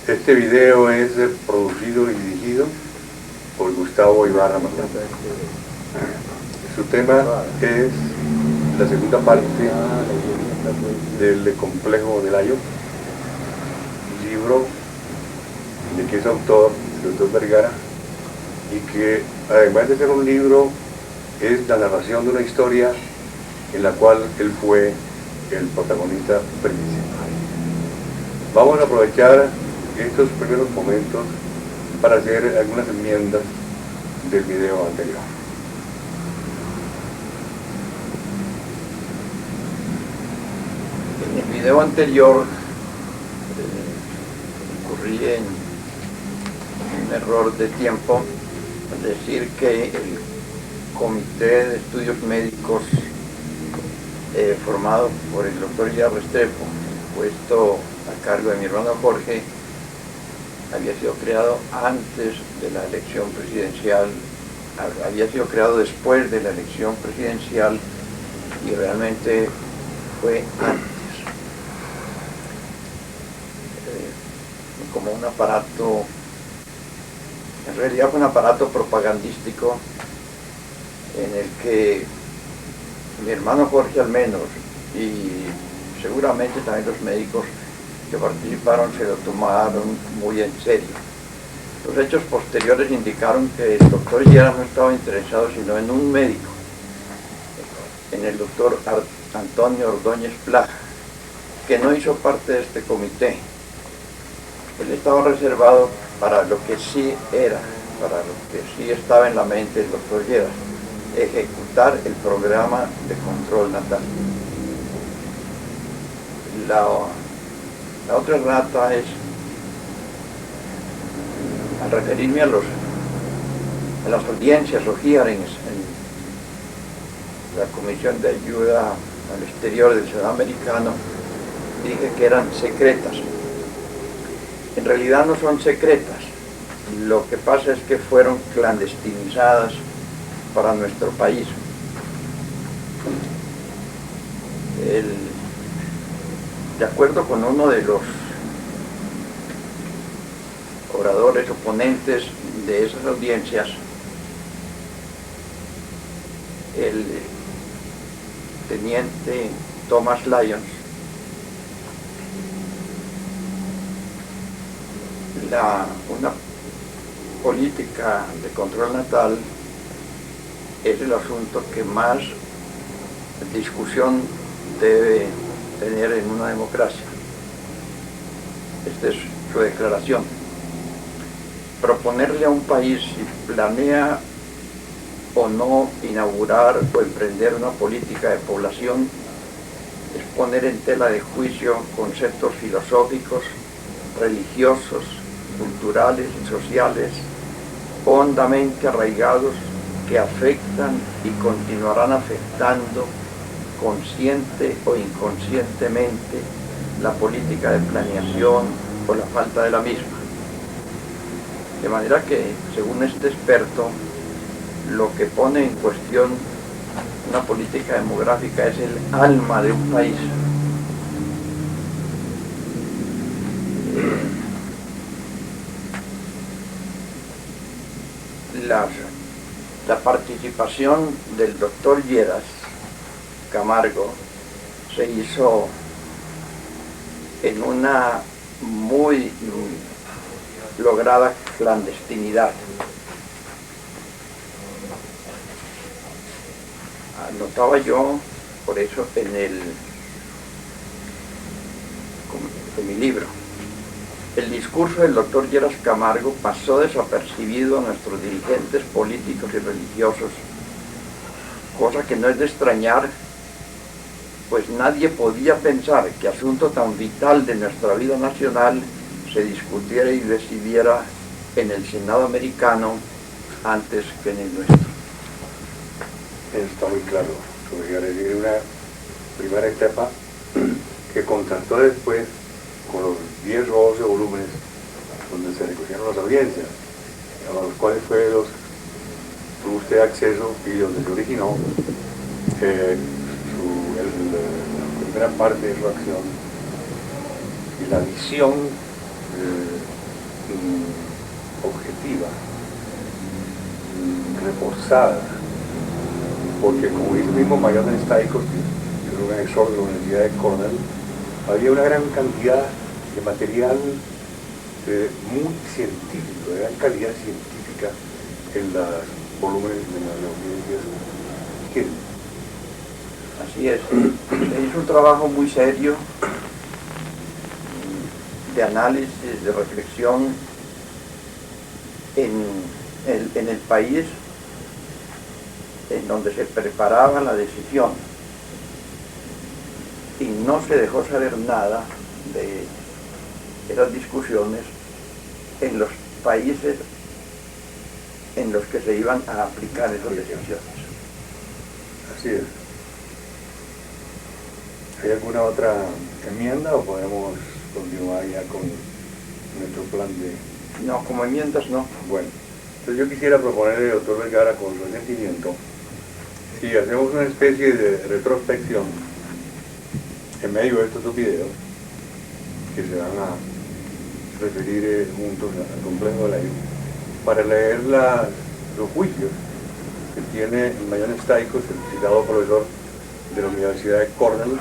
Este video es producido y dirigido por Gustavo Ibarra Matón. Su tema es la segunda parte del Complejo del Ayo, libro de que es autor, el doctor Vergara, y que además de ser un libro es la narración de una historia en la cual él fue el protagonista principal. Vamos a aprovechar estos primeros momentos para hacer algunas enmiendas del video anterior. En el video anterior incurrí en un error de tiempo al decir que el Comité de Estudios Médicos formado por el doctor Guillermo Restrepo, puesto a cargo de mi hermano Jorge, había sido creado antes de la elección presidencial, había sido creado después de la elección presidencial y realmente fue antes. Como un aparato, en realidad fue un aparato propagandístico en el que mi hermano Jorge al menos y seguramente también los médicos que participaron se lo tomaron muy en serio. Los hechos posteriores indicaron que el doctor Lleras no estaba interesado sino en un médico, en el doctor Antonio Ordóñez Plaja, que no hizo parte de este comité. Él estaba reservado para lo que sí era, para lo que sí estaba en la mente del doctor Lleras, ejecutar el programa de control natal. La otra errata es, al referirme a las audiencias o hearings en la Comisión de Ayuda al Exterior del Senado americano, dije que eran secretas. En realidad no son secretas, lo que pasa es que fueron clandestinizadas para nuestro país. De acuerdo con uno de los oradores oponentes de esas audiencias, el teniente Thomas Lyons, una política de control natal es el asunto que más discusión debe tener en una democracia. Esta es su declaración. Proponerle a un país si planea o no inaugurar o emprender una política de población es poner en tela de juicio conceptos filosóficos, religiosos, culturales y sociales hondamente arraigados que afectan y continuarán afectando consciente o inconscientemente la política de planeación o la falta de la misma. De manera que, según este experto, lo que pone en cuestión una política demográfica es el alma de un país. La participación del doctor Lleras Camargo se hizo en una muy lograda clandestinidad. Anotaba yo, por eso, en mi libro, el discurso del doctor Lleras Camargo pasó desapercibido a nuestros dirigentes políticos y religiosos, cosa que no es de extrañar, pues nadie podía pensar que asunto tan vital de nuestra vida nacional se discutiera y decidiera en el Senado americano antes que en el nuestro. Eso está muy claro. Sobre una primera etapa que contrastó después con los 10 o 12 volúmenes donde se recogieron las audiencias, a los cuales tuvo usted acceso y donde se originó la primera parte de su acción y la visión objetiva, reforzada, porque como dice el mismo Mariano Staikos, que es un profesor de la Universidad de Cornell, había una gran cantidad de material muy científico, de gran calidad científica en los volúmenes de las audiencias. Así es, hizo un trabajo muy serio de análisis, de reflexión en el país en donde se preparaba la decisión, y no se dejó saber nada de esas discusiones en los países en los que se iban a aplicar esas decisiones. Así es. ¿Hay alguna otra enmienda o podemos continuar ya con nuestro plan de...? No, como enmiendas no. Bueno, entonces yo quisiera proponerle al doctor Vergara, con su sentimiento, si hacemos una especie de retrospección en medio de estos dos videos, que se van a referir juntos al complejo de la ley, para leer los juicios que tiene Mariano Staikos, el citado profesor de la Universidad de Cornell,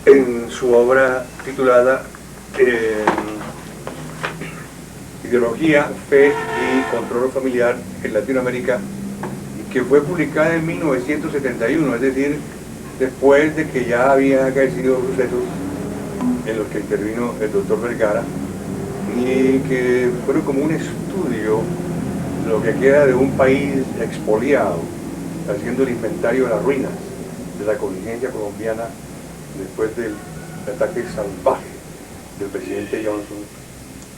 en su obra titulada Ideología, Fe y Control Familiar en Latinoamérica, que fue publicada en 1971, es decir, después de que ya había acaecido sucesos en los que intervino el doctor Vergara, y que fueron como un estudio de lo que queda de un país expoliado, haciendo el inventario de las ruinas de la conciencia colombiana después del ataque salvaje del presidente Johnson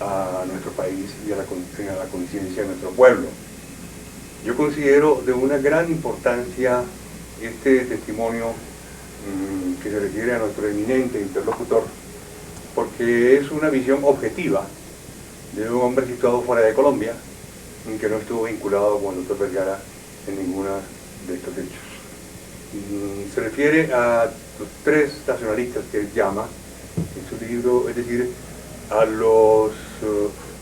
a nuestro país y a la conciencia de nuestro pueblo. Yo considero de una gran importancia este testimonio que se refiere a nuestro eminente interlocutor, porque es una visión objetiva de un hombre situado fuera de Colombia, que no estuvo vinculado con el doctor Vergara en ninguna de estos hechos. Se refiere a los tres nacionalistas que él llama en su libro, es decir, a los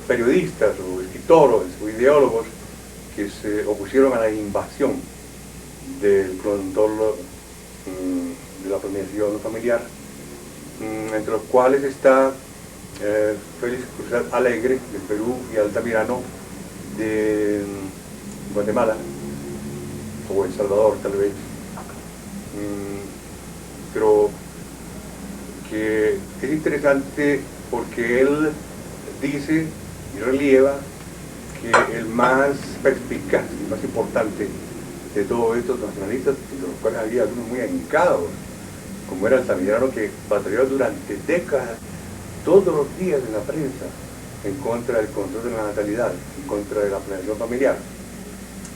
periodistas o escritores o ideólogos que se opusieron a la invasión del control de la planeación familiar, entre los cuales está Félix Cruzat Alegre de Perú y Altamirano de Guatemala o El Salvador tal vez, pero que es interesante porque él dice y relieva que el más perspicaz y más importante de todos estos nacionalistas, de los cuales había algunos muy ahincados, como era Altamirano, que batalló durante décadas, todos los días en la prensa, en contra del control de la natalidad, en contra de la planeación familiar.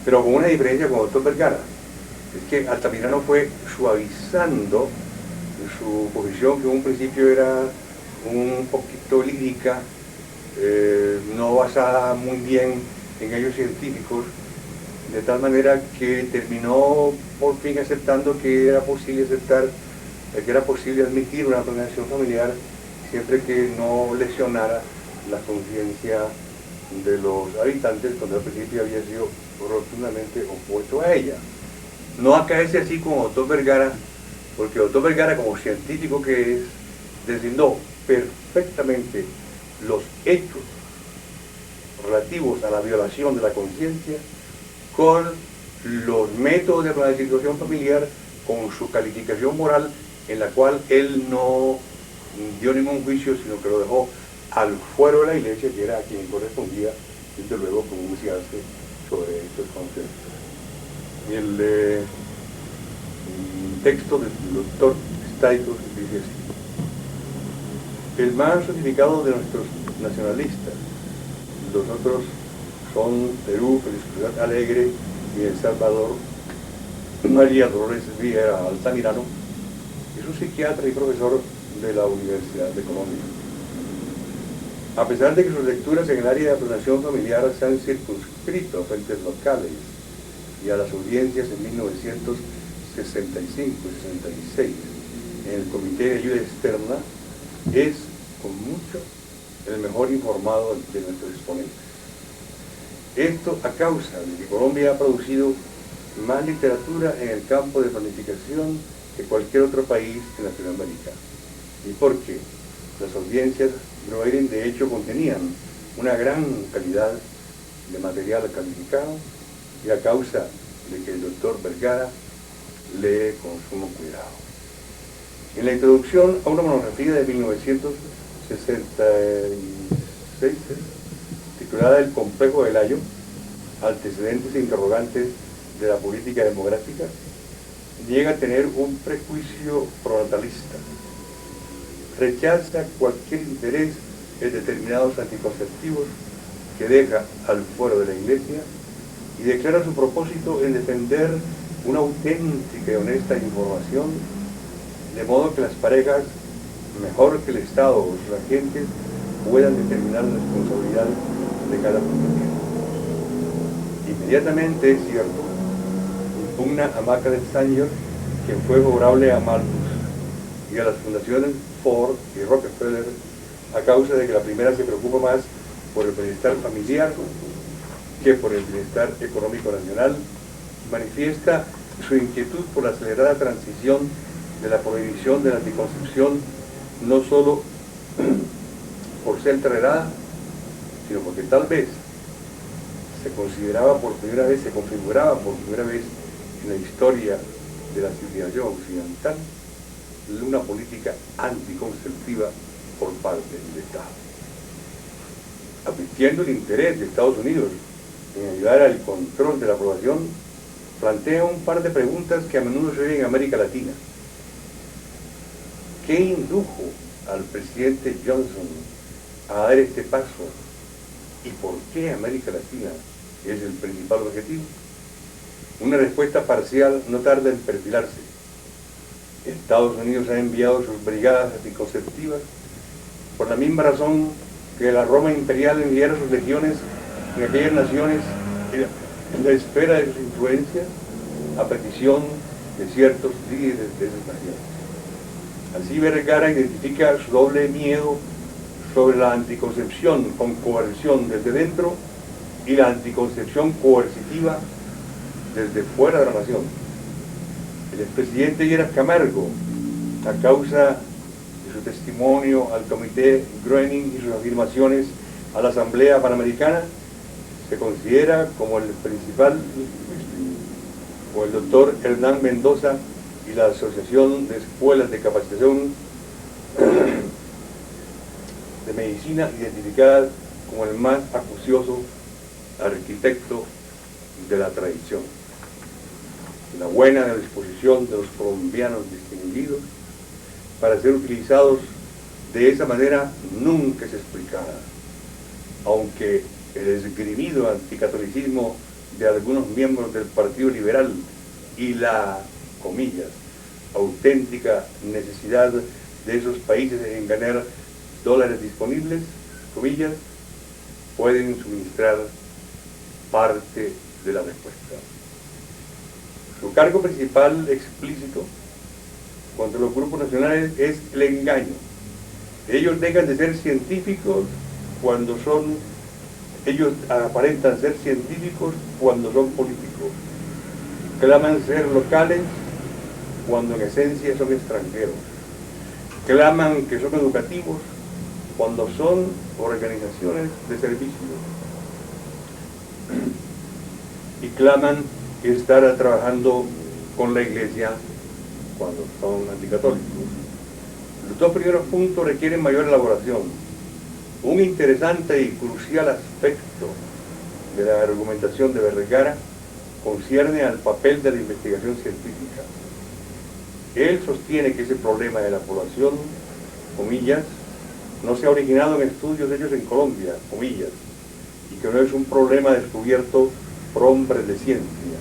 Pero con una diferencia con el doctor Vergara, es que Altamirano fue suavizando su posición, que en un principio era un poquito lírica, no basada muy bien en hechos científicos, de tal manera que terminó por fin aceptando que era posible admitir una planeación familiar siempre que no lesionara la conciencia de los habitantes, cuando al principio había sido rotundamente opuesto a ella. No acaece así con Otto Vergara, porque Otto Vergara, como científico que es, deslindó perfectamente los hechos relativos a la violación de la conciencia con los métodos de planificación familiar, con su calificación moral, en la cual él no dio ningún juicio, sino que lo dejó al fuero de la iglesia, que era a quien correspondía, desde luego, pronunciarse sobre estos conceptos. Y el texto del doctor Staikos dice así: el más ratificado de nuestros nacionalistas, los otros son Perú, Félix Cruzat Alegre, y El Salvador, María Dolores Viera Altamirano, es un psiquiatra y profesor de la Universidad de Colombia. A pesar de que sus lecturas en el área de planeación familiar se han circunscrito a fuentes locales y a las audiencias en 1965 y 66 en el Comité de Ayuda Externa, es con mucho el mejor informado de nuestros exponentes. Esto a causa de que Colombia ha producido más literatura en el campo de planificación que cualquier otro país en Latinoamérica. Y porque las audiencias Groening de hecho contenían una gran calidad de material calificado, y a causa de que el doctor Vergara lee con sumo cuidado. En la introducción a una monografía de 1966, titulada El complejo del Ayo, antecedentes e interrogantes de la política demográfica, llega a tener un prejuicio pronatalista. Rechaza cualquier interés en determinados anticonceptivos que deja al fuero de la Iglesia y declara su propósito en defender una auténtica y honesta información, de modo que las parejas, mejor que el Estado o sus agentes, puedan determinar la responsabilidad de cada procedimiento. Inmediatamente, es cierto, impugna a Margaret Sanger, quien fue favorable a Malthus, y a las fundaciones Ford y Rockefeller, a causa de que la primera se preocupa más por el bienestar familiar que por el bienestar económico nacional, manifiesta su inquietud por la acelerada transición de la prohibición de la anticoncepción, no solo por ser tolerada, sino porque tal vez se configuraba por primera vez en la historia de la civilización occidental una política anticonceptiva por parte del Estado. Advirtiendo el interés de Estados Unidos en ayudar al control de la aprobación, plantea un par de preguntas que a menudo se ven en América Latina. ¿Qué indujo al presidente Johnson a dar este paso? ¿Y por qué América Latina es el principal objetivo? Una respuesta parcial no tarda en perfilarse. Estados Unidos ha enviado sus brigadas anticonceptivas por la misma razón que la Roma imperial enviara sus legiones en aquellas naciones en la esfera de sus influencias a petición de ciertos líderes de esas naciones. Así Vergara identifica su doble miedo sobre la anticoncepción con coerción desde dentro y la anticoncepción coercitiva desde fuera de la nación. El expresidente Lleras Camargo, a causa de su testimonio al comité Groening y sus afirmaciones a la Asamblea Panamericana, se considera como el principal, o el doctor Hernán Mendoza y la Asociación de Escuelas de Capacitación de Medicina, identificada como el más acucioso arquitecto de la tradición. La buena disposición de los colombianos distinguidos para ser utilizados de esa manera nunca es explicada, aunque el esgrimido anticatolicismo de algunos miembros del Partido Liberal y la, comillas, auténtica necesidad de esos países en ganar dólares disponibles, comillas, pueden suministrar parte de la respuesta. Su cargo principal explícito contra los grupos nacionales es el engaño. Ellos dejan de ser científicos cuando ellos aparentan ser científicos cuando son políticos. Claman ser locales cuando en esencia son extranjeros. Claman que son educativos cuando son organizaciones de servicio. Y claman estar trabajando con la Iglesia cuando son anticatólicos. Los dos primeros puntos requieren mayor elaboración. Un interesante y crucial aspecto de la argumentación de Vergara concierne al papel de la investigación científica. Él sostiene que ese problema de la población, comillas, no se ha originado en estudios hechos en Colombia, comillas, y que no es un problema descubierto por hombres de ciencia.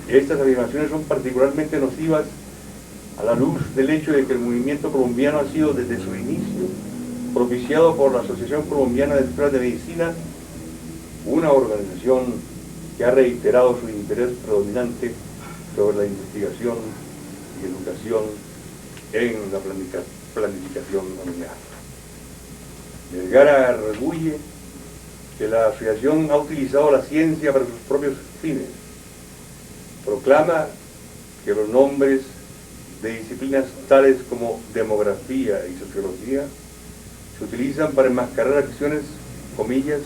Estas afirmaciones son particularmente nocivas a la luz del hecho de que el movimiento colombiano ha sido desde su inicio propiciado por la Asociación Colombiana de Escuelas de Medicina, una organización que ha reiterado su interés predominante sobre la investigación y educación en la planificación familiar. Vergara arguye que la asociación ha utilizado la ciencia para sus propios fines. Proclama que los nombres de disciplinas tales como demografía y sociología se utilizan para enmascarar acciones, comillas,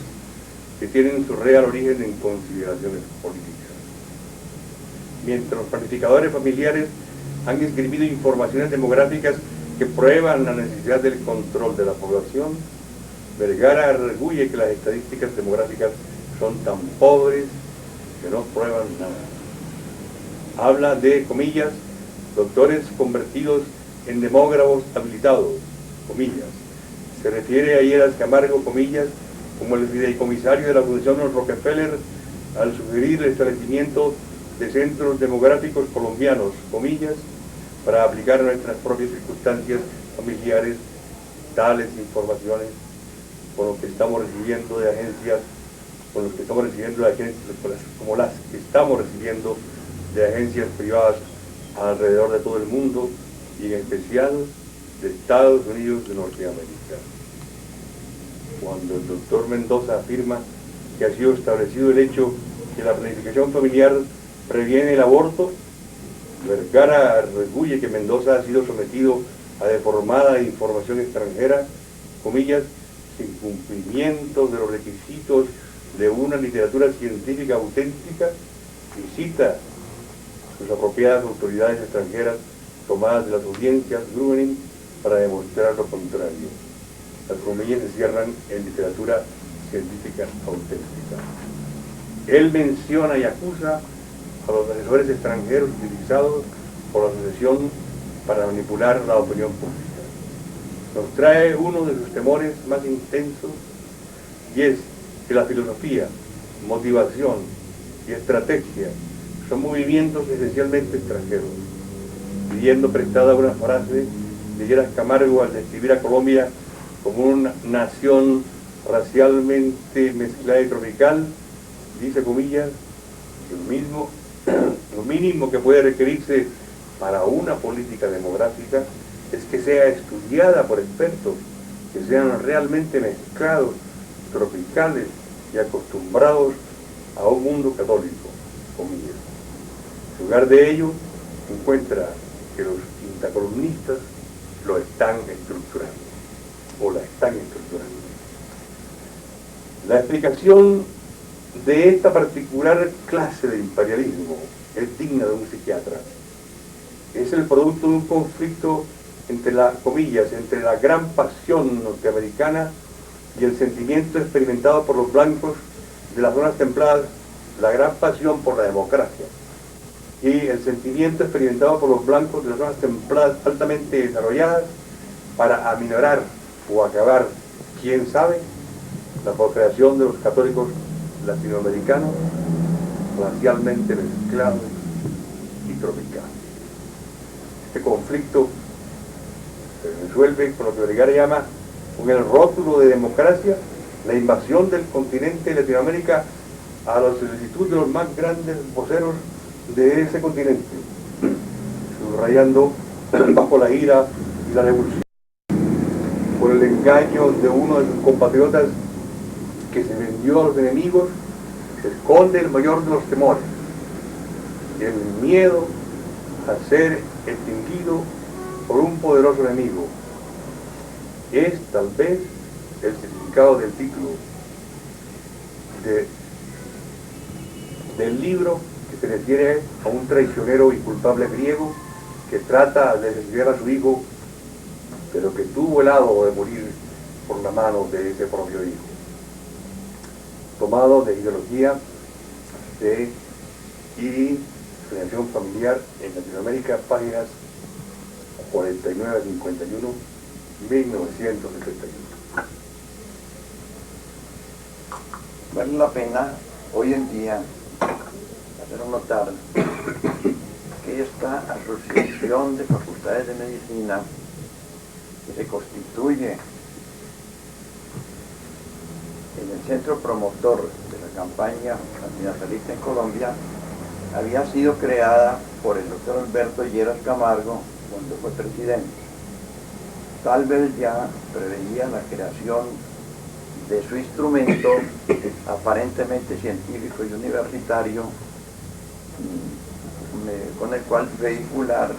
que tienen su real origen en consideraciones políticas. Mientras los planificadores familiares han escribido informaciones demográficas que prueban la necesidad del control de la población, Vergara arguye que las estadísticas demográficas son tan pobres que no prueban nada. Habla de, comillas, doctores convertidos en demógrafos habilitados, comillas. Se refiere a Lleras Camargo, comillas, como el fideicomisario de la Fundación Rockefeller al sugerir el establecimiento de centros demográficos colombianos, comillas, para aplicar a nuestras propias circunstancias familiares tales informaciones con lo que estamos recibiendo de agencias, con lo que estamos recibiendo de agencias como las que estamos recibiendo de agencias privadas alrededor de todo el mundo y en especial de Estados Unidos de Norteamérica. Cuando el doctor Mendoza afirma que ha sido establecido el hecho que la planificación familiar previene el aborto, Vergara arguye que Mendoza ha sido sometido a deformada información extranjera, comillas, sin cumplimiento de los requisitos de una literatura científica auténtica, y cita sus apropiadas autoridades extranjeras tomadas de las audiencias Gruening para demostrar lo contrario. Las comillas se cierran en literatura científica auténtica. Él menciona y acusa a los asesores extranjeros utilizados por la asociación para manipular la opinión pública. Nos trae uno de sus temores más intensos, y es que la filosofía, motivación y estrategia son movimientos esencialmente extranjeros. Pidiendo prestada una frase de Lleras Camargo al describir a Colombia como una nación racialmente mezclada y tropical, dice, comillas, lo mínimo que puede requerirse para una política demográfica es que sea estudiada por expertos que sean realmente mezclados, tropicales y acostumbrados a un mundo católico, comillas. En lugar de ello, encuentra que los quintacolumnistas lo están estructurando, o la están estructurando. La explicación de esta particular clase de imperialismo es digna de un psiquiatra. Es el producto de un conflicto entre entre la gran pasión norteamericana y el sentimiento experimentado por los blancos de las zonas templadas, la gran pasión por la democracia, y el sentimiento experimentado por los blancos de las zonas templadas altamente desarrolladas para aminorar o acabar, quién sabe, la procreación de los católicos latinoamericanos racialmente mezclados y tropicales. Este conflicto se resuelve con lo que Vergara llama, con el rótulo de democracia, la invasión del continente de Latinoamérica a la solicitud de los más grandes voceros de ese continente, subrayando bajo la ira y la revolución, por el engaño de uno de sus compatriotas que se vendió a los enemigos, se esconde el mayor de los temores, el miedo a ser extinguido por un poderoso enemigo. Es tal vez el significado del título del libro, que se refiere a un traicionero y culpable griego que trata de asesinar a su hijo, pero que tuvo el hado de morir por la mano de ese propio hijo. Tomado de Ideología y Generación Familiar en Latinoamérica, páginas 49 a 51, 1971. Vale la pena hoy en día hacer notar que esta asociación de facultades de medicina que se constituye en el centro promotor de la campaña antinatalista en Colombia había sido creada por el doctor Alberto Lleras Camargo cuando fue presidente. Tal vez ya preveía la creación de su instrumento aparentemente científico y universitario, con el cual vehicular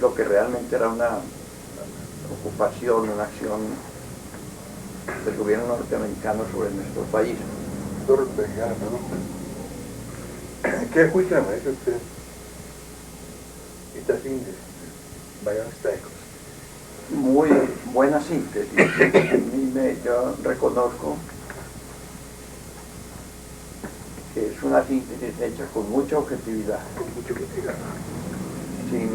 lo que realmente era una ocupación, una acción del gobierno norteamericano sobre nuestro país. Doctor Vergara, ¿no? ¿Qué juicio le parece a usted esta síntesis? Vayan Staikos. Muy buena síntesis. Yo reconozco que es una síntesis hecha con mucha objetividad, sin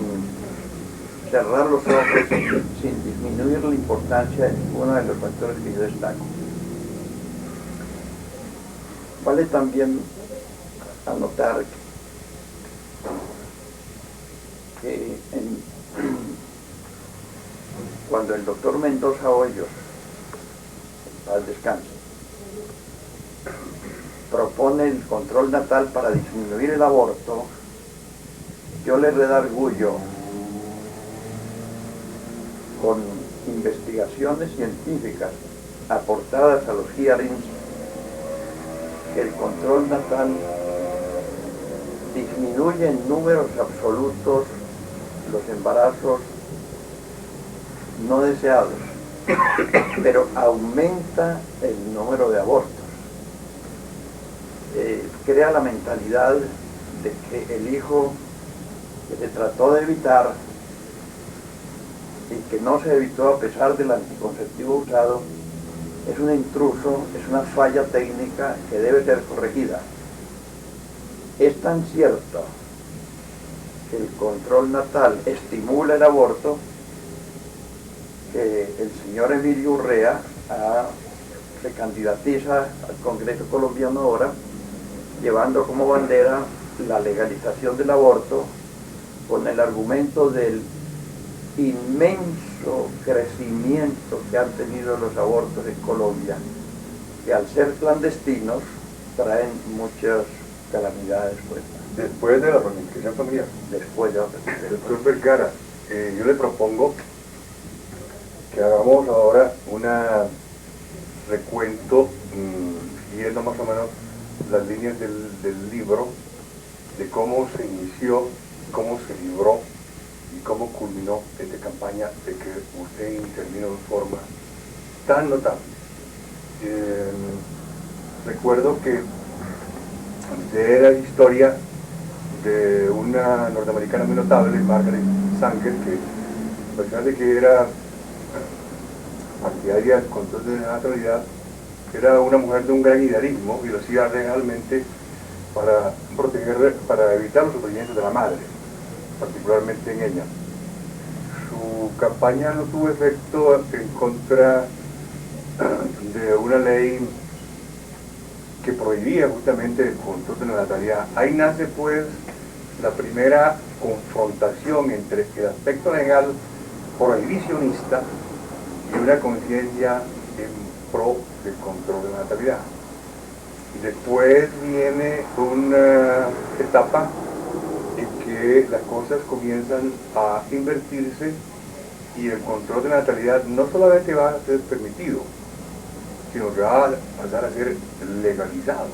cerrar los ojos, sin disminuir la importancia de ninguno de los factores que yo destaco. Vale también anotar que cuando el doctor Mendoza Hoyos, al descanso, propone el control natal para disminuir el aborto, yo le redarguyo con investigaciones científicas aportadas a los hearings que el control natal disminuye en números absolutos los embarazos no deseados, pero aumenta el número de abortos. Crea la mentalidad de que el hijo que se trató de evitar y que no se evitó a pesar del anticonceptivo usado es un intruso, es una falla técnica que debe ser corregida. Es tan cierto que el control natal estimula el aborto que el señor Emilio Urrea se candidatiza al Congreso colombiano ahora, llevando como bandera la legalización del aborto con el argumento del inmenso crecimiento que han tenido los abortos en Colombia, que al ser clandestinos traen muchas calamidades puestas. Después de la planificación familiar. Después de la planificación. Doctor Vergara, yo le propongo que hagamos ahora un recuento, siguiendo más o menos las líneas del libro, de cómo se inició, cómo se libró y cómo culminó esta campaña de que usted intervino de forma tan notable. Recuerdo que usted era historia de una norteamericana muy notable, Margaret Sanger, que a pesar de que era partidaria del control de la natalidad, era una mujer de un gran idealismo y lo hacía realmente para proteger, para evitar los sufrimientos de la madre, particularmente en ella. Su campaña no tuvo efecto en contra de una ley que prohibía justamente el control de la natalidad. Ahí nace pues la primera confrontación entre el aspecto legal prohibicionista y una conciencia en pro del control de la natalidad. Y después viene una etapa en que las cosas comienzan a invertirse y el control de la natalidad no solamente va a ser permitido, sino que va a pasar a ser legalizado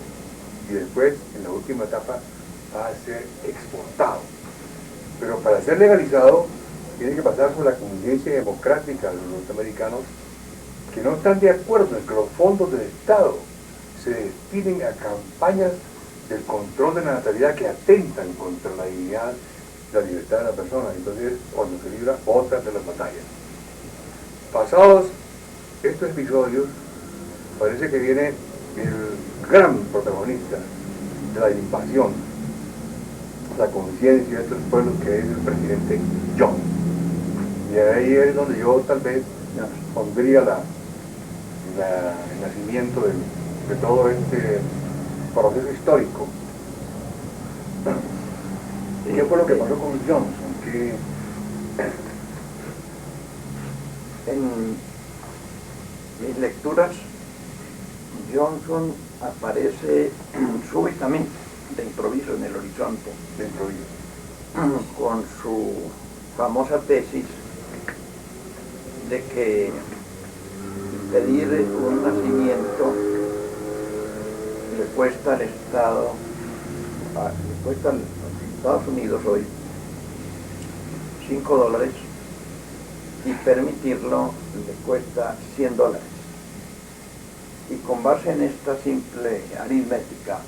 y después, en la última etapa, va a ser exportado. Pero para ser legalizado tiene que pasar por la conciencia democrática de los norteamericanos, que no están de acuerdo en que los fondos del Estado se destinen a campañas del control de la natalidad que atentan contra la dignidad y la libertad de la persona. Entonces, cuando se libra otra de las batallas. Pasados estos episodios, parece que viene el gran protagonista de la invasión, la conciencia de estos pueblos, que es el presidente Johnson. Y ahí es donde yo tal vez pondría el nacimiento de todo este proceso histórico. ¿Y qué fue lo que pasó con Johnson? Que en mis lecturas, Johnson aparece súbitamente, de improviso, en el horizonte, de improviso, con su famosa tesis de que pedir un nacimiento le cuesta al Estado, le cuesta a los Estados Unidos hoy $5 y permitirlo le cuesta $100. Y con base en esta simple aritmética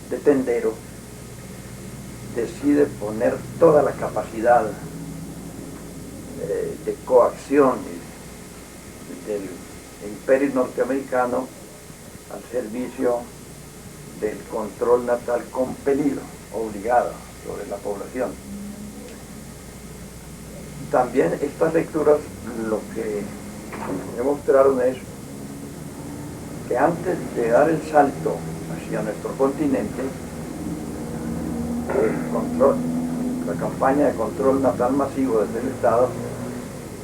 de tendero, decide poner toda la capacidad de coacción del imperio norteamericano al servicio del control natal compelido, obligado sobre la población. También estas lecturas lo que demostraron es que antes de dar el salto hacia nuestro continente, la campaña de control natal masivo desde el Estado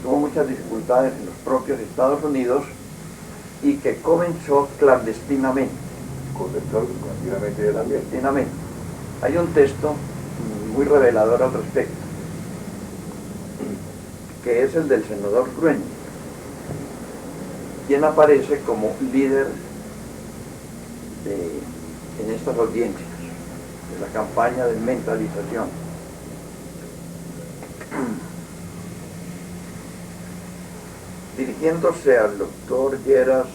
tuvo muchas dificultades en los propios Estados Unidos y que comenzó clandestinamente. Clandestinamente. Hay un texto muy revelador al respecto, que es el del senador Gruening, quien aparece como líder en estas audiencias de la campaña de mentalización. Dirigiéndose al doctor Lleras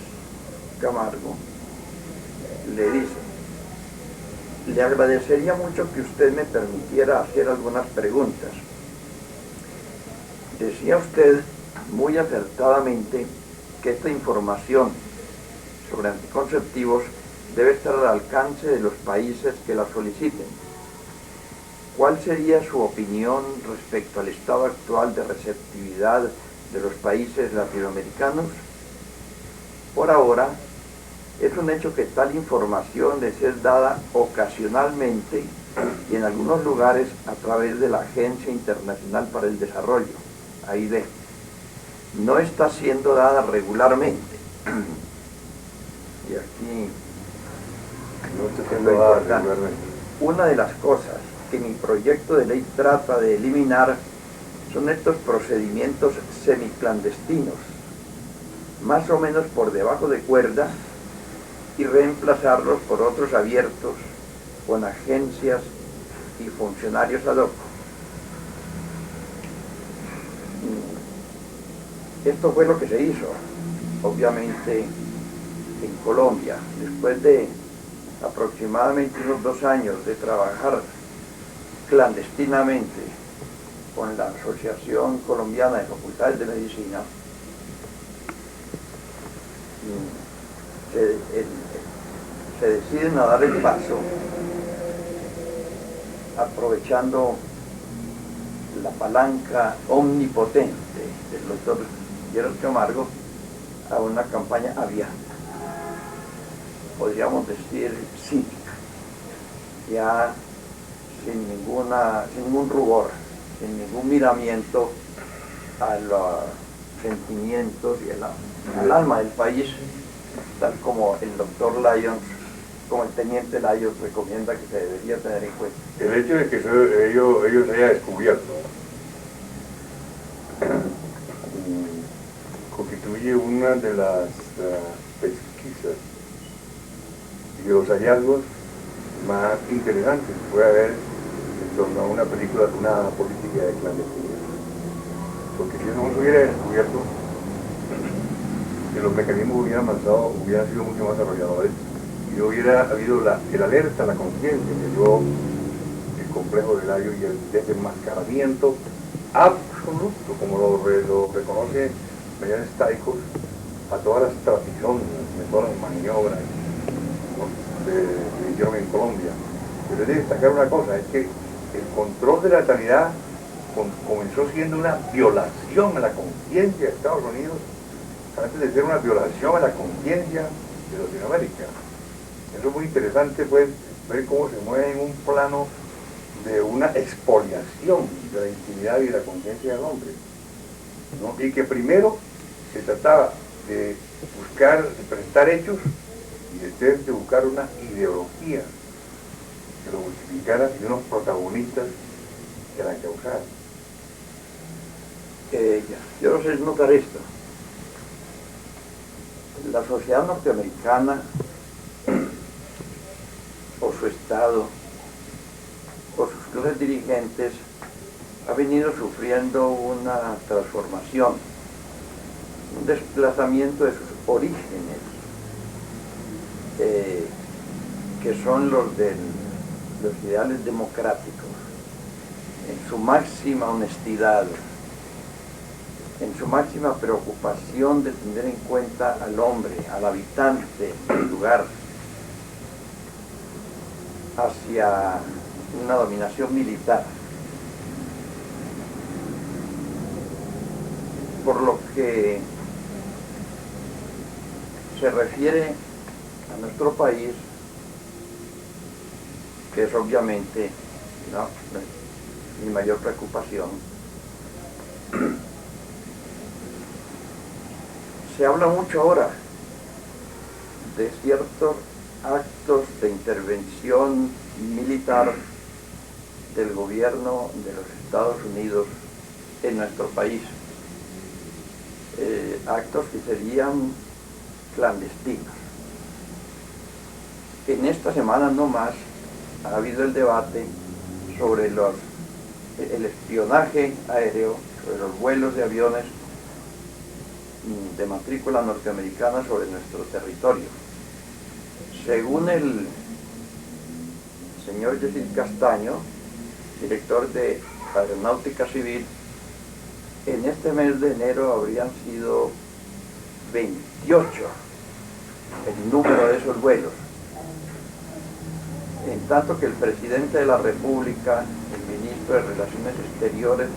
Camargo, le dice: le agradecería mucho que usted me permitiera hacer algunas preguntas. Decía usted muy acertadamente que esta información sobre anticonceptivos debe estar al alcance de los países que la soliciten. ¿Cuál sería su opinión respecto al estado actual de receptividad de los países latinoamericanos? Por ahora, es un hecho que tal información les es dada ocasionalmente y en algunos lugares a través de la Agencia Internacional para el Desarrollo, AID. No está siendo dada regularmente. Y aquí no está siendo dada regularmente. Una de las cosas que mi proyecto de ley trata de eliminar son estos procedimientos semiclandestinos, más o menos por debajo de cuerda, y reemplazarlos por otros abiertos con agencias y funcionarios ad hoc. Esto fue lo que se hizo, obviamente, en Colombia. Después de aproximadamente unos 2 años de trabajar clandestinamente con la Asociación Colombiana de Facultades de Medicina, se deciden a dar el paso, aprovechando la palanca omnipotente del doctor Lleras Camargo, a una campaña abierta, podríamos decir cívica, ya sin ningún rubor, sin ningún miramiento a los sentimientos y al alma del país, tal como el doctor Lyons, como el teniente Lyons recomienda que se debería tener en cuenta. El hecho de que ellos haya descubierto constituye una de las pesquisas y de los hallazgos más interesantes que puede haber en torno a una película, una política de clandestinidad. Porque si eso no se hubiera descubierto, que los mecanismos hubieran avanzado, hubieran sido mucho más desarrolladores y no hubiera habido el alerta, la conciencia que dio el complejo del Layo y el desenmascaramiento absoluto, como lo reconoce Mellanes Taicos, a todas las tradiciones, todas las maniobras, ¿no?, que hicieron en Colombia. Pero hay que destacar una cosa, es que el control de la natalidad comenzó siendo una violación a la conciencia de Estados Unidos, antes de ser una violación a la conciencia de Latinoamérica. Eso es muy interesante, pues, ver cómo se mueve en un plano de una expoliación de la intimidad y de la conciencia del hombre, ¿no? Y que primero se trataba de buscar, de presentar hechos y después de buscar una ideología que lo justificara y unos protagonistas que la causaran. Yo no sé notar esto. La sociedad norteamericana, o su Estado, o sus clases dirigentes, ha venido sufriendo una transformación, un desplazamiento de sus orígenes, que son los de los ideales democráticos, en su máxima honestidad, en su máxima preocupación de tener en cuenta al hombre, al habitante del lugar, hacia una dominación militar. Por lo que se refiere a nuestro país, que es obviamente mi mayor preocupación, se habla mucho ahora de ciertos actos de intervención militar del gobierno de los Estados Unidos en nuestro país, actos que serían clandestinos. En esta semana no más ha habido el debate sobre el espionaje aéreo, sobre los vuelos de aviones de matrícula norteamericana sobre nuestro territorio. Según el señor Yesid Castaño, director de Aeronáutica Civil, en este mes de enero habrían sido 28 el número de esos vuelos, en tanto que el presidente de la República, el ministro de Relaciones Exteriores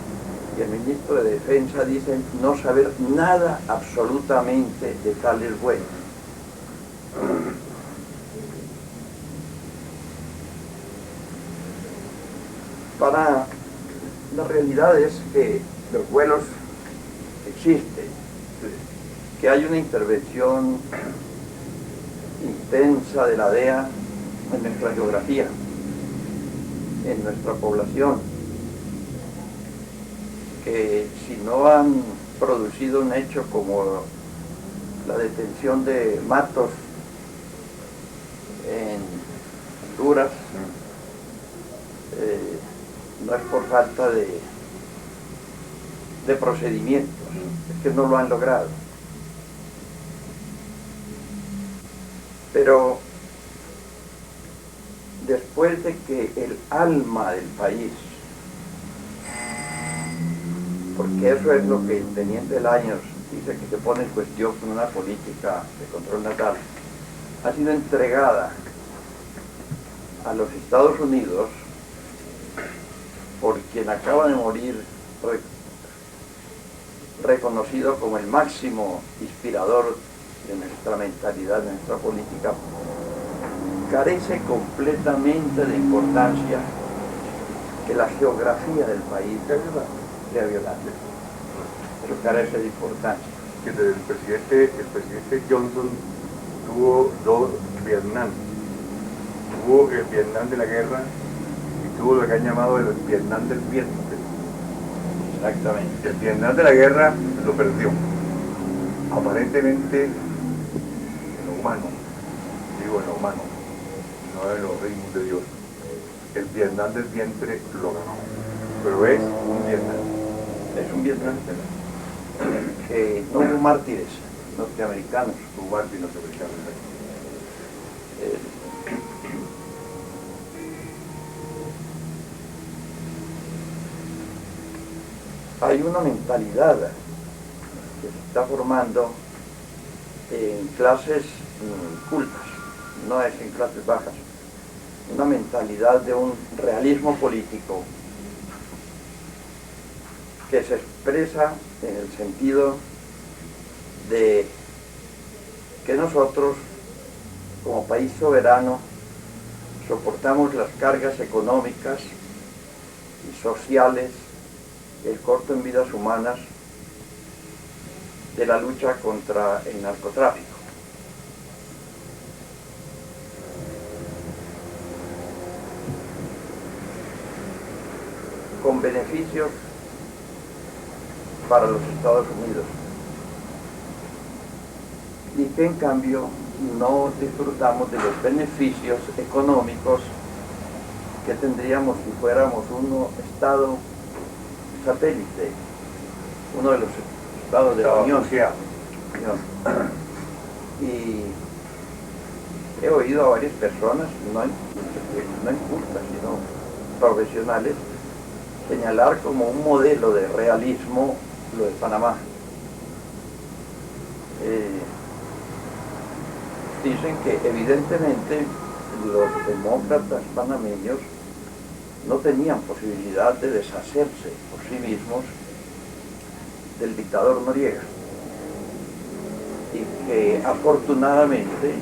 y el ministro de Defensa dicen no saber nada absolutamente de tales vuelos. La realidad es que los vuelos existen, que hay una intervención intensa de la DEA en nuestra geografía, en nuestra población, que si no han producido un hecho como la detención de Matos en Honduras, no es por falta de procedimientos, es que no lo han logrado. Pero después de que el alma del país, porque eso es lo que el teniente Laños dice que se pone en cuestión con una política de control natal, ha sido entregada a los Estados Unidos por quien acaba de morir, reconocido como el máximo inspirador de nuestra mentalidad, de nuestra política, carece completamente de importancia que la geografía del país sea violada. Eso carece de importancia. El presidente Johnson tuvo dos Vietnam. Tuvo el Vietnam de la guerra y tuvo lo que han llamado el Vietnam del vientre. Exactamente. El Vietnam de la guerra lo perdió. Aparentemente en lo humano, digo en lo humano, no en los ritmos de Dios. El Vietnam del vientre lo ganó. Pero es un Vietnam. Es un Vietnam que no hubo mártires norteamericanos. Hubo mártires norteamericanos. Hay una mentalidad que se está formando en clases cultas, no es en clases bajas, una mentalidad de un realismo político que se expresa en el sentido de que nosotros, como país soberano, soportamos las cargas económicas y sociales, el corto en vidas humanas de la lucha contra el narcotráfico. Con beneficios para los Estados Unidos. y que en cambio no disfrutamos de los beneficios económicos que tendríamos si fuéramos un estado satélite, uno de los estados de la Unión. Y he oído a varias personas, no incultas, sino profesionales, señalar como un modelo de realismo lo de Panamá. Dicen que evidentemente los demócratas panameños no tenían posibilidad de deshacerse por sí mismos del dictador Noriega, y que afortunadamente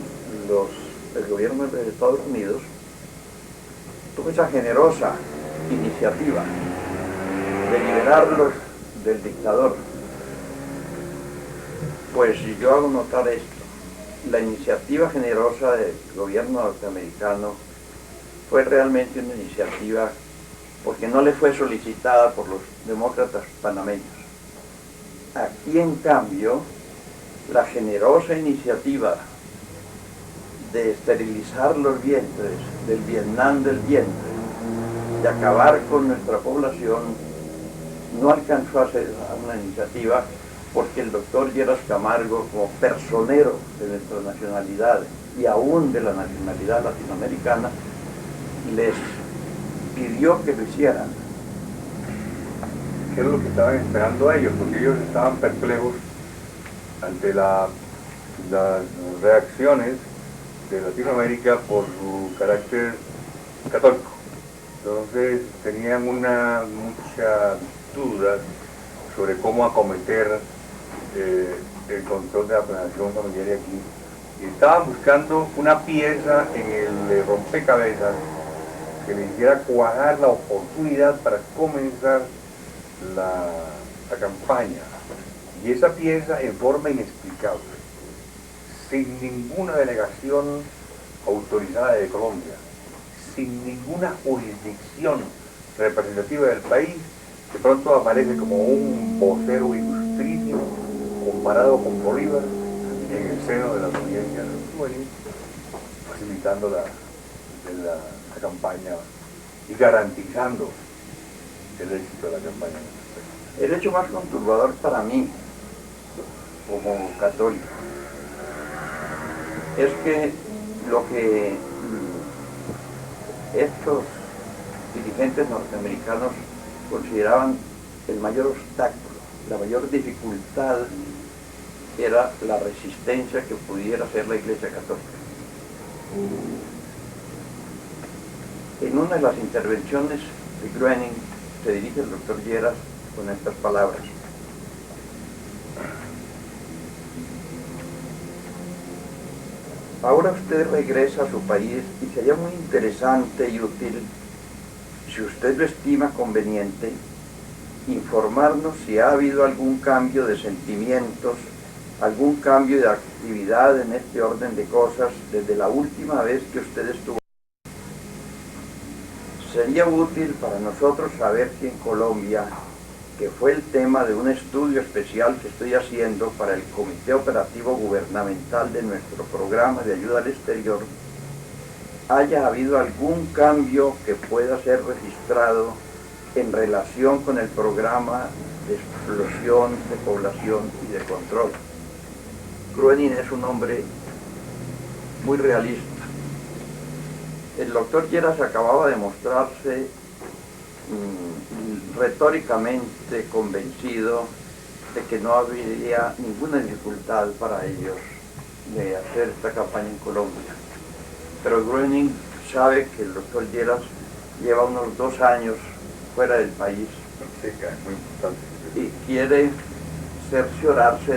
el gobierno de Estados Unidos tuvo esa generosa iniciativa de liberarlos del dictador. Pues yo hago notar esto: la iniciativa generosa del gobierno norteamericano fue realmente una iniciativa porque no le fue solicitada por los demócratas panameños. Aquí, en cambio, la generosa iniciativa de esterilizar los vientres, del Vietnam del vientre, de acabar con nuestra población, no alcanzó a ser una iniciativa porque el doctor Lleras Camargo, como personero de nuestra nacionalidad y aún de la nacionalidad latinoamericana, les pidió que lo hicieran. ¿Qué es lo que estaban esperando ellos? Porque ellos estaban perplejos ante las reacciones de Latinoamérica por su carácter católico. Entonces tenían muchas dudas sobre cómo acometer el control de la planeación familiar aquí. Y estaban buscando una pieza en el rompecabezas que le hiciera cuajar la oportunidad para comenzar la campaña. Y esa pieza, en forma inexplicable, sin ninguna delegación autorizada de Colombia, sin ninguna jurisdicción representativa del país, de pronto aparece como un vocero ilustrísimo comparado con Bolívar en el seno de las audiencias juveniles, facilitando la campaña y garantizando el éxito de la campaña. El hecho más conturbador para mí, como católico, es que lo que estos dirigentes norteamericanos consideraban el mayor obstáculo, la mayor dificultad, era la resistencia que pudiera hacer la Iglesia Católica. En una de las intervenciones de Groening se dirige el doctor Lleras con estas palabras: ahora usted regresa a su país y sería muy interesante y útil, si usted lo estima conveniente, informarnos si ha habido algún cambio de sentimientos, algún cambio de actividad en este orden de cosas desde la última vez que usted estuvo. Sería útil para nosotros saber si en Colombia, que fue el tema de un estudio especial que estoy haciendo para el Comité Operativo Gubernamental de nuestro programa de ayuda al exterior, haya habido algún cambio que pueda ser registrado en relación con el programa de explosión de población y de control. Groening es un hombre muy realista. El doctor Lleras acababa de mostrarse retóricamente convencido de que no habría ninguna dificultad para ellos de hacer esta campaña en Colombia. Pero Groening sabe que el doctor Lleras lleva unos 2 años fuera del país y quiere cerciorarse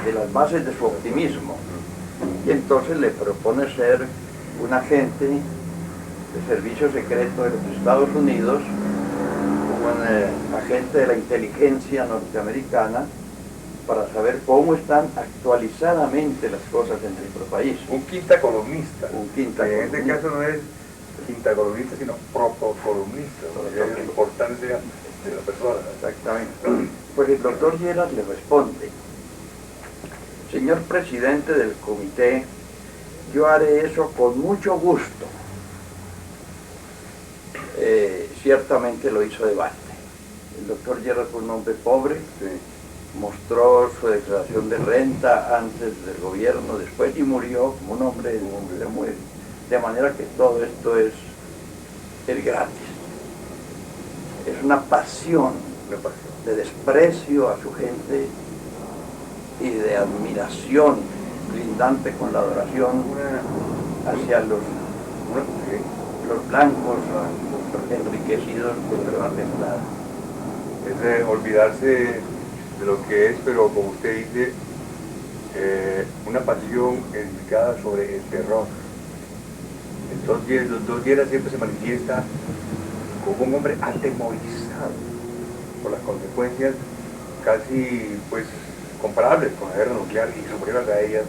de las bases de su optimismo, y entonces le propone ser un agente de servicio secreto de los Estados Unidos, un agente de la inteligencia norteamericana, para saber cómo están actualizadamente las cosas en nuestro país. Un quinta columnista. Un quinta columnista. En este caso no es quinta columnista, sino protocolumnista, es la importancia de la persona. Exactamente. Pues el doctor Lleras le responde: Señor presidente del comité, yo haré eso con mucho gusto. Ciertamente lo hizo de balde. El doctor Lleras fue un hombre pobre, Sí. mostró su declaración de renta antes del gobierno, después, y murió como un hombre de muere. De manera que todo esto es gratis. Es una pasión de desprecio a su gente y de admiración lindante con la adoración hacia los blancos enriquecidos por la verdad. Es olvidarse de lo que es, pero como usted dice, una pasión edificada sobre el terror. Entonces, los dos Lleras siempre se manifiesta como un hombre atemorizado por las consecuencias casi pues comparables con la guerra nuclear y superiores a ellas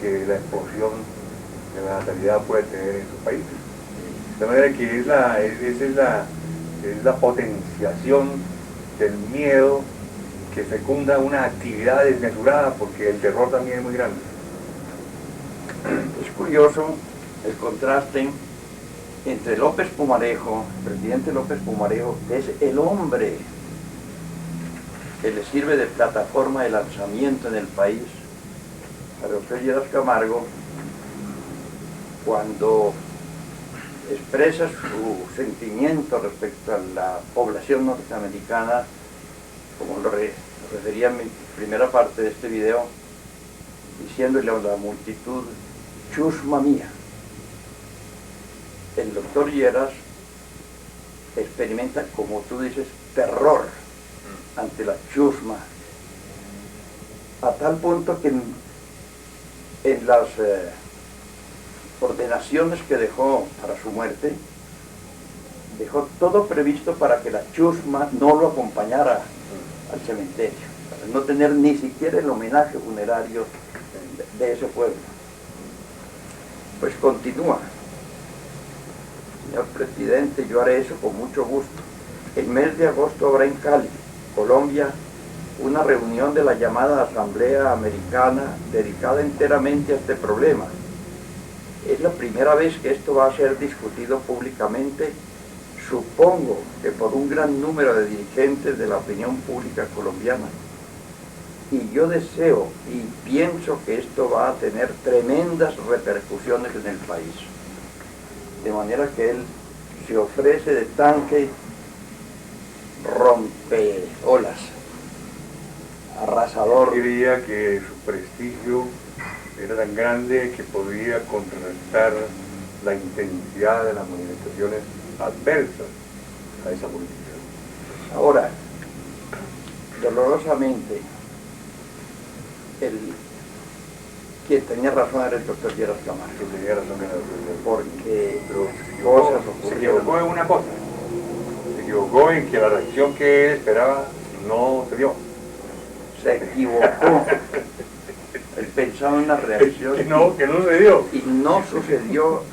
que la explosión de la natalidad puede tener en su país. De manera que esa es la potenciación del miedo que fecunda una actividad desmesurada, porque el terror también es muy grande. Es curioso el contraste entre López Pumarejo, el presidente López Pumarejo, que es el hombre que le sirve de plataforma de lanzamiento en el país, a doctor Lleras Camargo, cuando expresa su sentimiento respecto a la población norteamericana, como lo refería en mi primera parte de este video, diciéndole a la multitud, chusma mía. El doctor Lleras experimenta, como tú dices, terror ante la chusma, a tal punto que en las ordenaciones que dejó para su muerte, dejó todo previsto para que la chusma no lo acompañara al cementerio, para no tener ni siquiera el homenaje funerario de ese pueblo. Pues continúa. Señor presidente, yo haré eso con mucho gusto. El mes de agosto habrá en Cali, Colombia, una reunión de la llamada Asamblea Americana dedicada enteramente a este problema. Es la primera vez que esto va a ser discutido públicamente, supongo que por un gran número de dirigentes de la opinión pública colombiana. Y yo deseo y pienso que esto va a tener tremendas repercusiones en el país. De manera que él se ofrece de tanque rompeolas, arrasador. Creía que su prestigio era tan grande que podía contrarrestar la intensidad de las manifestaciones adversas a esa política. Ahora, dolorosamente, quien tenía razón era el doctor Lleras Camargo. Que tenía razón en la autoridad. Porque Cosas se ocurrieron. equivocó en una cosa. Se equivocó en que la reacción que él esperaba no se dio. Se equivocó. Él pensaba en una reacción que no se dio. y no sucedió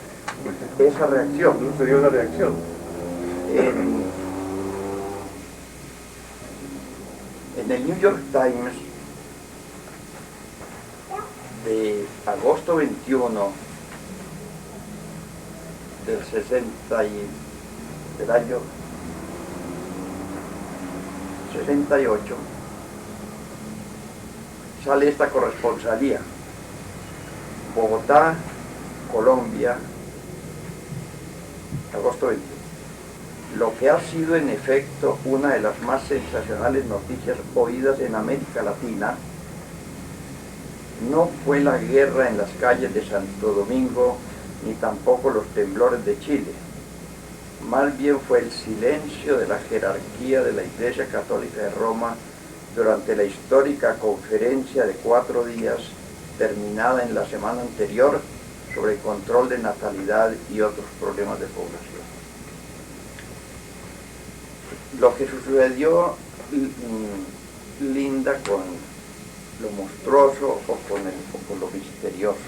esa reacción. No se dio esa reacción. En el New York Times de agosto 21 del año 68 sale esta corresponsalía: Bogotá, Colombia, agosto 21. Lo que ha sido en efecto una de las más sensacionales noticias oídas en América Latina no fue la guerra en las calles de Santo Domingo, ni tampoco los temblores de Chile. Más bien fue el silencio de la jerarquía de la Iglesia Católica de Roma durante la histórica conferencia de 4 días terminada en la semana anterior sobre control de natalidad y otros problemas de población. Lo que sucedió linda con lo monstruoso o con lo misterioso.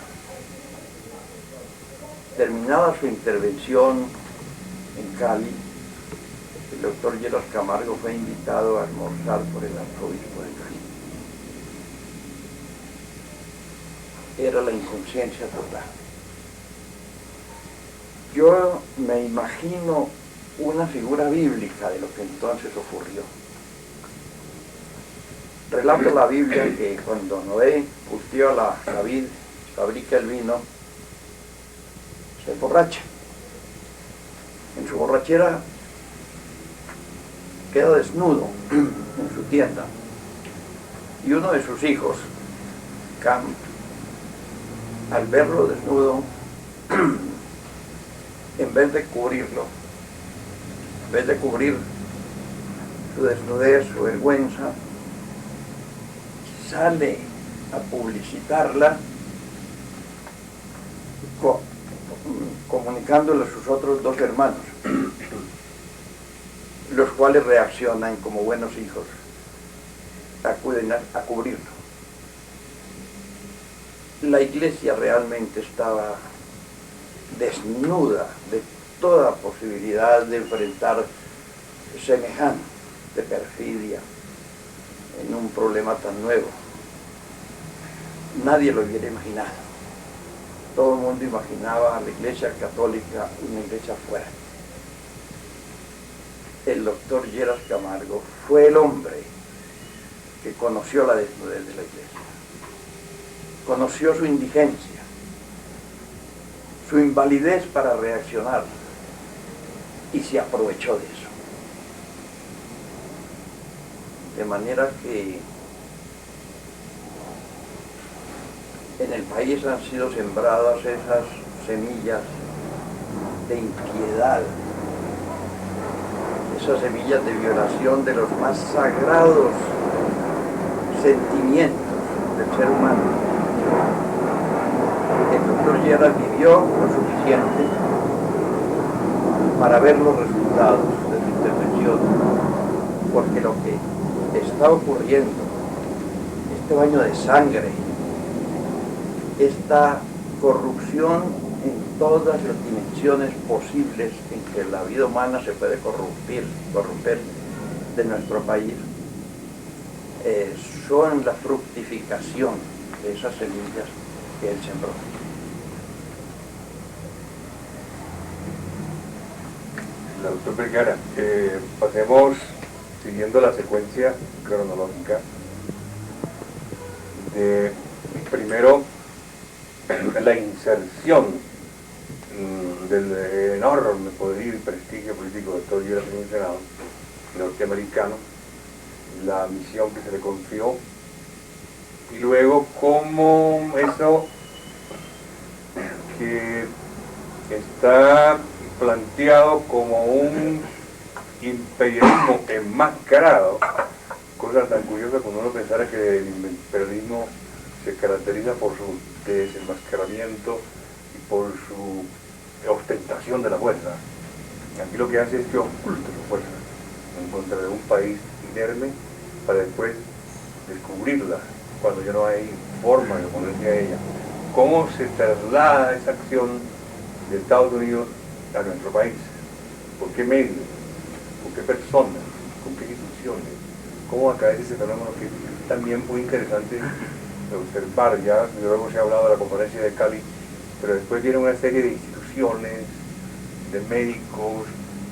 Terminada su intervención en Cali, el doctor Lleras Camargo fue invitado a almorzar por el arzobispo de Cali. era la inconsciencia total. Yo me imagino una figura bíblica de lo que entonces ocurrió. Relata la Biblia que cuando Noé cultiva la vid, fabrica el vino, se emborracha. En su borrachera queda desnudo en su tienda. Y uno de sus hijos, Cam, al verlo desnudo, en vez de cubrirlo, en vez de cubrir su desnudez, su vergüenza, sale a publicitarla, comunicándole a sus otros dos hermanos, los cuales reaccionan como buenos hijos, acuden a cubrirlo. La iglesia realmente estaba desnuda de toda posibilidad de enfrentar semejante perfidia en un problema tan nuevo. Nadie lo hubiera imaginado. Todo el mundo imaginaba a la iglesia católica una iglesia fuerte. El doctor Lleras Camargo fue el hombre que conoció la desnudez de la iglesia, conoció su indigencia, su invalidez para reaccionar, y se aprovechó de eso. De manera que en el país han sido sembradas esas semillas de impiedad, esas semillas de violación de los más sagrados sentimientos del ser humano. El doctor Lleras vivió lo suficiente para ver los resultados de su intervención, porque lo que está ocurriendo, este baño de sangre, esta corrupción en todas las dimensiones posibles en que la vida humana se puede corromper de nuestro país, son la fructificación de esas semillas que él sembró. Doctor Vergara, pasemos siguiendo la secuencia cronológica de primero la inserción del enorme poder y prestigio político del doctor Lleras en el Senado norteamericano, la misión que se le confió, y luego cómo eso que está planteado como un imperialismo enmascarado, cosa tan curiosa cuando uno pensara que el imperialismo se caracteriza por su desenmascaramiento y por su ostentación de la fuerza. Aquí lo que hace es que oculta su fuerza en contra de un país inerme para después descubrirla cuando ya no hay forma de oponerse a ella. ¿Cómo se traslada esa acción de Estados Unidos a nuestro país? ¿Por qué medios? ¿Por qué personas? ¿Con qué instituciones? ¿Cómo acaece ese fenómeno que es también muy interesante de observar? Ya luego se ha hablado de la conferencia de Cali, pero después viene una serie de instituciones, de médicos,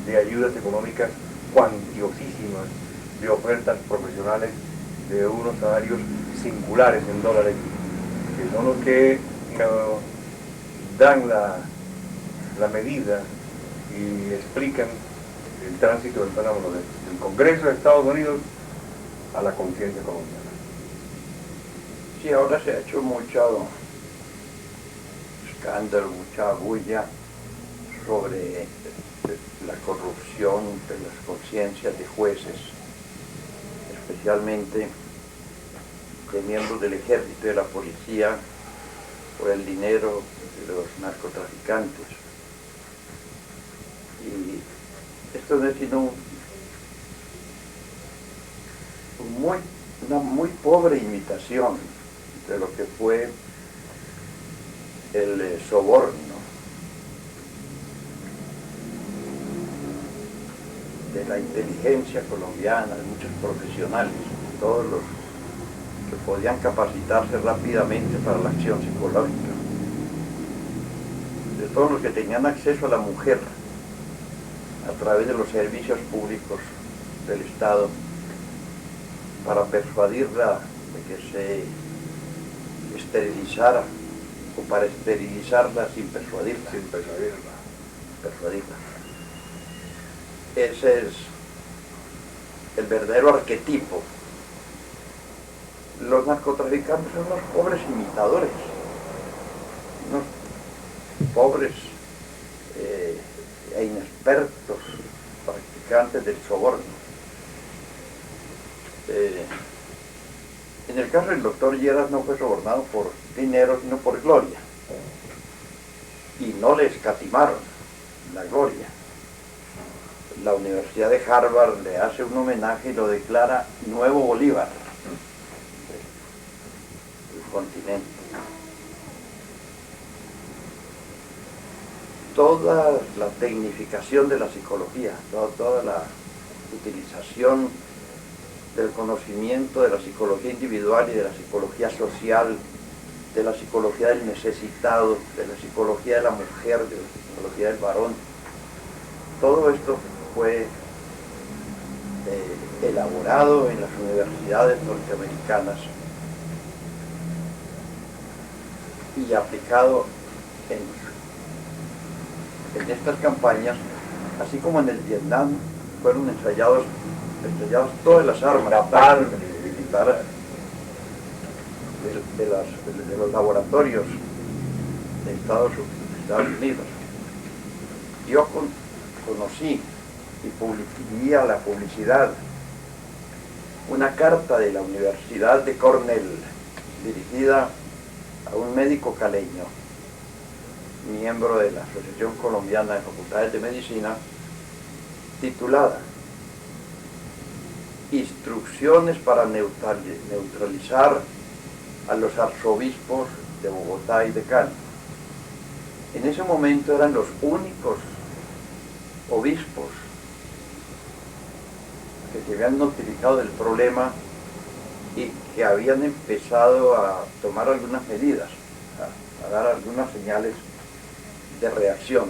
de ayudas económicas cuantiosísimas, de ofertas profesionales de unos salarios singulares en dólares, que son los que dan la medida y explican el tránsito del fenómeno del Congreso de Estados Unidos a la conciencia colombiana. Sí, ahora se ha hecho mucho escándalo, mucha bulla sobre la corrupción de las conciencias de jueces, especialmente de miembros del ejército y de la policía, por el dinero de los narcotraficantes. Y esto no es sino una muy pobre imitación de lo que fue el soborno de la inteligencia colombiana, de muchos profesionales, todos los podían capacitarse rápidamente para la acción psicológica. De todos los que tenían acceso a la mujer a través de los servicios públicos del Estado para persuadirla de que se esterilizara o para esterilizarla sin persuadirla. Sin persuadirla. Persuadirla. Ese es el verdadero arquetipo. Los narcotraficantes son unos pobres imitadores, unos pobres e inexpertos practicantes del soborno. En el caso del doctor Lleras no fue sobornado por dinero, sino por gloria. Y no le escatimaron la gloria. La Universidad de Harvard le hace un homenaje y lo declara Nuevo Bolívar del continente. Toda la tecnificación de la psicología, toda la utilización del conocimiento de la psicología individual y de la psicología social, de la psicología del necesitado, de la psicología de la mujer, de la psicología del varón, todo esto fue elaborado en las universidades norteamericanas y aplicado en estas campañas, así como en el Vietnam fueron ensayados todas las armas militares de los laboratorios de Estados Unidos. Yo conocí y a la publicidad una carta de la Universidad de Cornell dirigida a un médico caleño, miembro de la Asociación Colombiana de Facultades de Medicina, titulada Instrucciones para neutralizar a los arzobispos de Bogotá y de Cali. En ese momento eran los únicos obispos que se habían notificado del problema y que habían empezado a tomar algunas medidas, a dar algunas señales de reacción.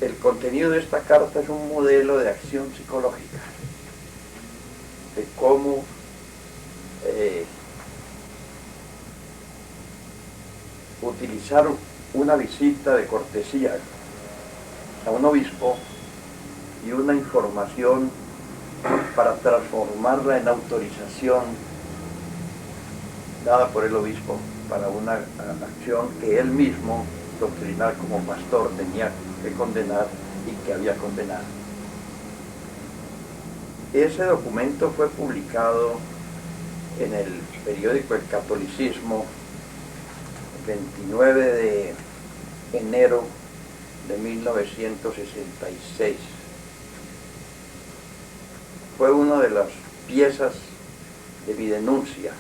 El contenido de esta carta es un modelo de acción psicológica, de cómo utilizar una visita de cortesía a un obispo y una información para transformarla en autorización dada por el obispo para una acción que él mismo, doctrinal como pastor, tenía que condenar y que había condenado. Ese documento fue publicado en el periódico El Catolicismo el 29 de enero de 1966. Fue una de las piezas de mi denuncia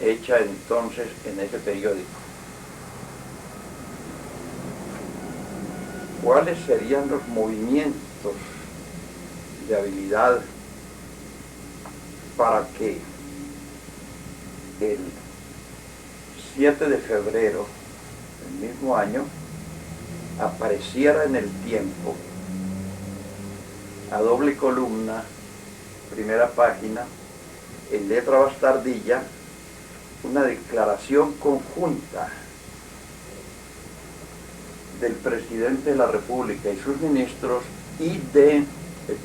hecha entonces en ese periódico. ¿Cuáles serían los movimientos de habilidad para que el 7 de febrero del mismo año apareciera en el Tiempo, a doble columna, primera página, en letra bastardilla, una declaración conjunta del presidente de la República y sus ministros y del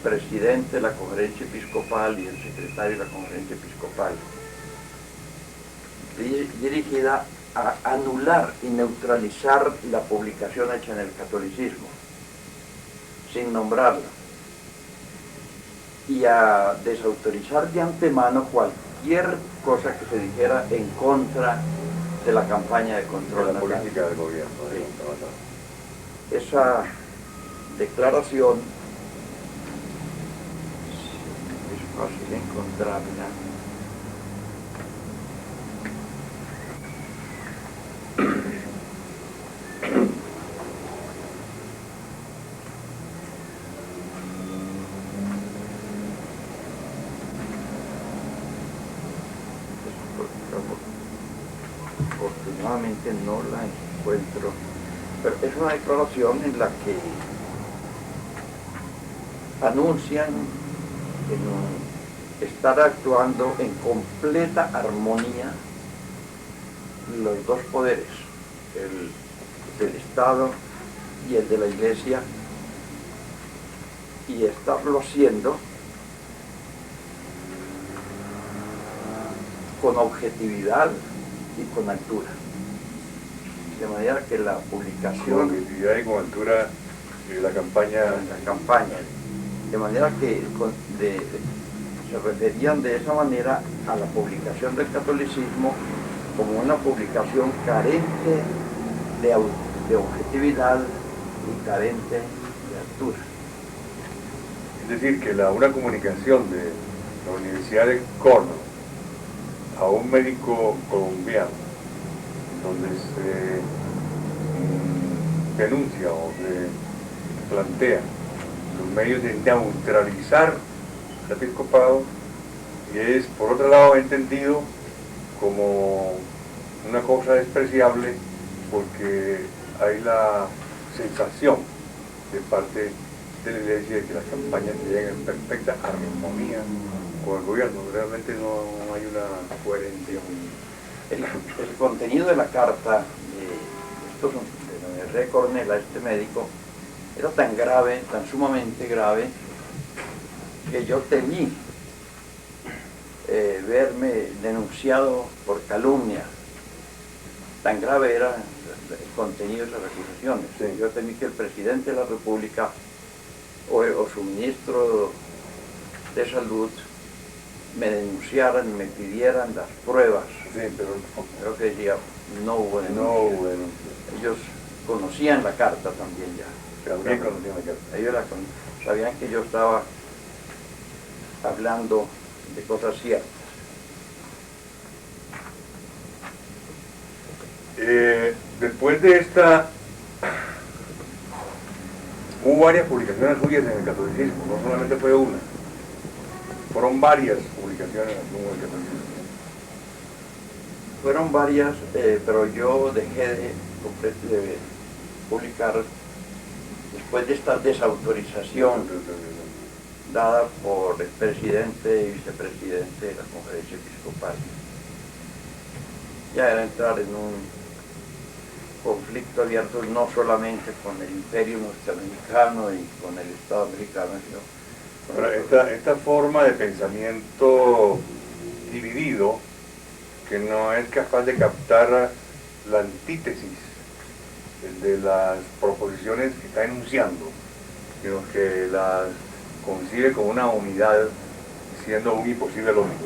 presidente de la Conferencia Episcopal y el secretario de la Conferencia Episcopal, dirigida a anular y neutralizar la publicación hecha en el catolicismo, sin nombrarla, y a desautorizar de antemano cualquier cosa que se dijera en contra de la campaña de control de la natal. política del gobierno. Sí. Esa declaración es fácil encontrarla. exactamente no la encuentro, pero es una declaración en la que anuncian estar actuando en completa armonía los dos poderes, el del Estado y el de la Iglesia, y estarlo haciendo con objetividad y con altura. De manera que la publicación... Con objetividad y con altura de la campaña. De manera que se referían de esa manera a la publicación del catolicismo como una publicación carente de objetividad y carente de altura. Es decir, que una comunicación de la Universidad de Córdoba a un médico colombiano, donde se denuncia o se plantea los medios de neutralizar al episcopado, y es por otro lado entendido como una cosa despreciable, porque hay la sensación de parte de la Iglesia de que las campañas llegan en perfecta armonía con el gobierno. Realmente no hay una coherencia. El contenido de la carta de René Cornell, este médico, era tan grave, tan sumamente grave, que yo temí verme denunciado por calumnia. Tan grave era el contenido de esas acusaciones. Sí. Yo temí que el presidente de la República o su ministro de Salud me denunciaran y me pidieran las pruebas. Sí, pero no. Creo que decía, no hubo denuncia. No, bueno. Ellos conocían la carta también ya. También conocían la carta. Ellos sabían que yo estaba hablando de cosas ciertas. Después de esta, hubo varias publicaciones suyas en el catolicismo, no solamente fue una, fueron varias publicaciones en el catolicismo. Fueron varias, pero yo dejé de publicar después de esta desautorización dada por el presidente y vicepresidente de la Conferencia Episcopal. Ya era entrar en un conflicto abierto no solamente con el imperio norteamericano y con el Estado americano, sino Ahora, esta forma de pensamiento dividido, que no es capaz de captar la antítesis de las proposiciones que está enunciando, sino que las concibe como una unidad, siendo un imposible lógico.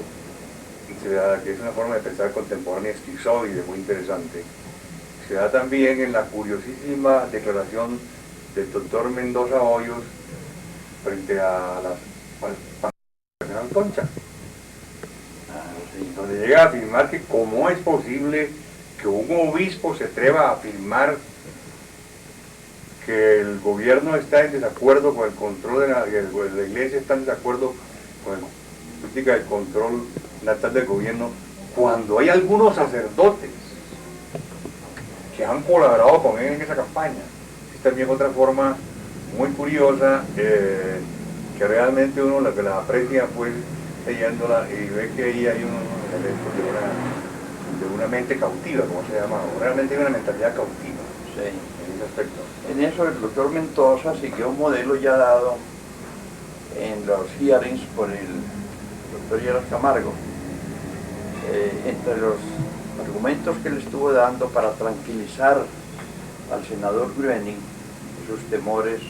Se da, que es una forma de pensar contemporánea esquizoide, muy interesante. Se da también en la curiosísima declaración del doctor Mendoza Hoyos frente a la Concha, donde llega a afirmar que cómo es posible que un obispo se atreva a afirmar que el gobierno está en desacuerdo con el control de la iglesia, está en desacuerdo con la política de control natal del gobierno, cuando hay algunos sacerdotes que han colaborado con él en esa campaña. Es también otra forma muy curiosa, que realmente uno la aprecia pues leyéndola y ve que ahí hay unos elementos de una mente cautiva, como se llama, o realmente hay una mentalidad cautiva. sí. En ese aspecto. En eso el doctor Mendoza siguió un modelo ya dado en los hearings por el doctor Lleras Camargo. Entre los argumentos que le estuvo dando para tranquilizar al senador Gruening sus temores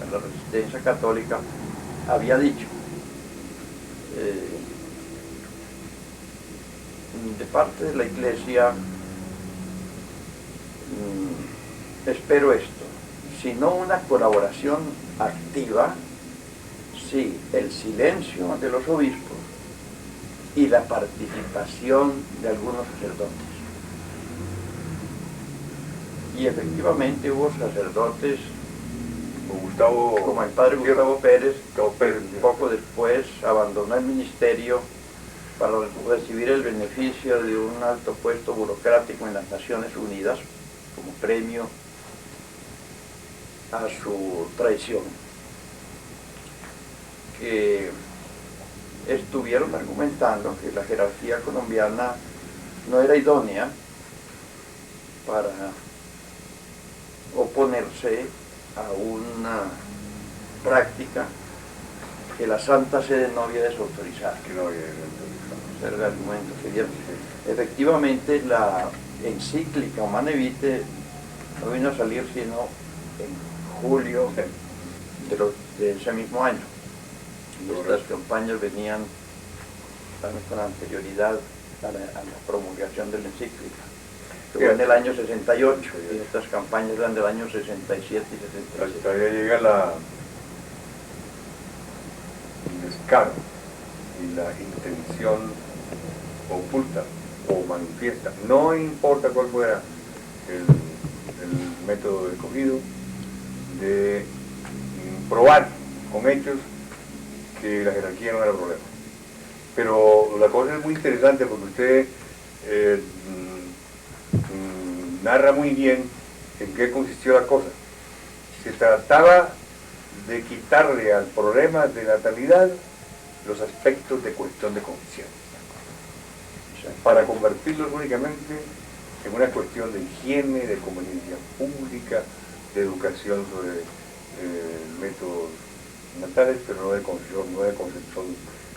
a la resistencia católica, había dicho, de parte de la Iglesia, espero esto, si no una colaboración activa, sí, el silencio de los obispos y la participación de algunos sacerdotes. Y efectivamente hubo sacerdotes como el padre Gustavo Pérez, Gustavo Pérez, que poco después abandonó el ministerio para recibir el beneficio de un alto puesto burocrático en las Naciones Unidas como premio a su traición, que estuvieron argumentando que la jerarquía colombiana no era idónea para oponerse a una práctica que la Santa Sede no había desautorizado. Que no había desautorizado. Ese era el argumento que dieron. Efectivamente, la encíclica Humanae Vitae no vino a salir sino en julio de ese mismo año. Y estas campañas venían con anterioridad a la promulgación de la encíclica. Fue en el año 68, y estas campañas eran del año 67 y 67. Hasta allá llega el descaro y la intención oculta o manifiesta, no importa cuál fuera el método escogido, de probar con hechos que la jerarquía no era el problema. Pero la cosa es muy interesante porque usted narra muy bien en qué consistió la cosa. Se trataba de quitarle al problema de natalidad los aspectos de cuestión de conciencia, para convertirlos únicamente en una cuestión de higiene, de conveniencia pública, de educación sobre métodos natales, pero no de concepción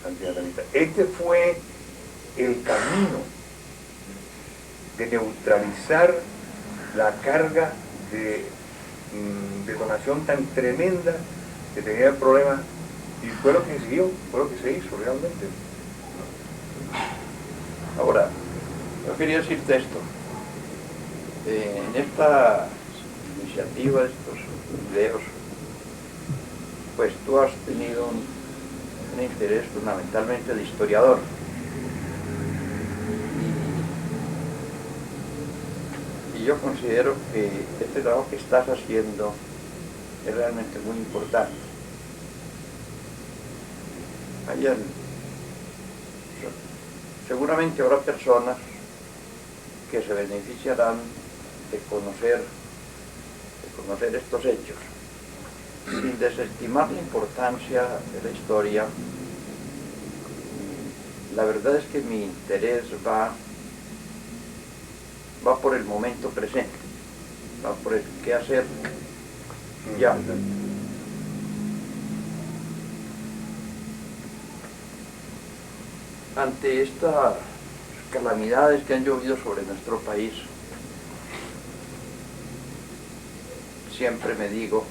antinatalista. Este fue el camino de neutralizar la carga de detonación tan tremenda que tenía el problema, y fue lo que siguió, fue lo que se hizo realmente. Ahora, yo quería decirte esto. En esta iniciativa, estos videos, pues tú has tenido un interés fundamentalmente de historiador. Y yo considero que este trabajo que estás haciendo es realmente muy importante. Seguramente habrá personas que se beneficiarán de conocer estos hechos, sin desestimar la importancia de la historia. La verdad es que mi interés va por el momento presente, va por el qué hacer ya. Ante estas calamidades que han llovido sobre nuestro país, siempre me digo,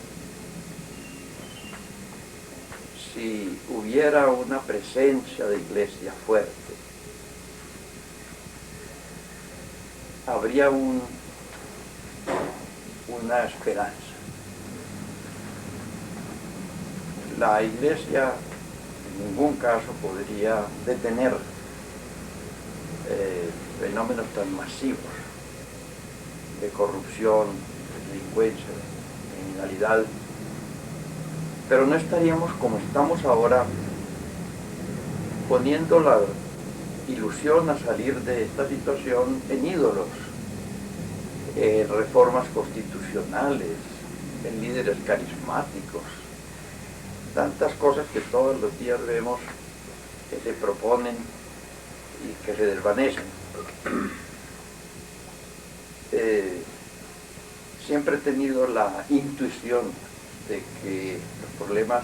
si hubiera una presencia de iglesia fuerte, habría una esperanza. La iglesia en ningún caso podría detener fenómenos tan masivos de corrupción, de delincuencia, de criminalidad, pero no estaríamos como estamos ahora, poniendo la ilusión a salir de esta situación en ídolos, en reformas constitucionales, en líderes carismáticos, tantas cosas que todos los días vemos que se proponen y que se desvanecen. Siempre he tenido la intuición de que los problemas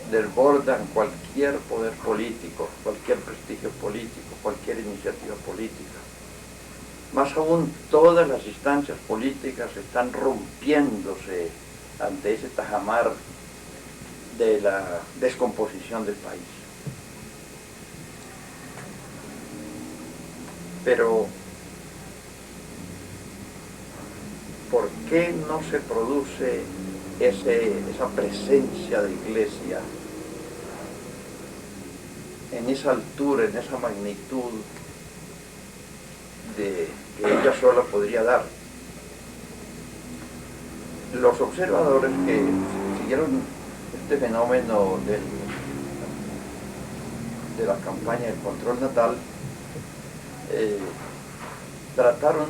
desbordan cualquier poder político, cualquier prestigio político, cualquier iniciativa política. Más aún, todas las instancias políticas están rompiéndose ante ese tajamar de la descomposición del país. Pero, ¿por qué no se produce esa presencia de iglesia en esa altura, en esa magnitud que ella sola podría dar? Los observadores que siguieron este fenómeno del de la campaña del control natal, trataron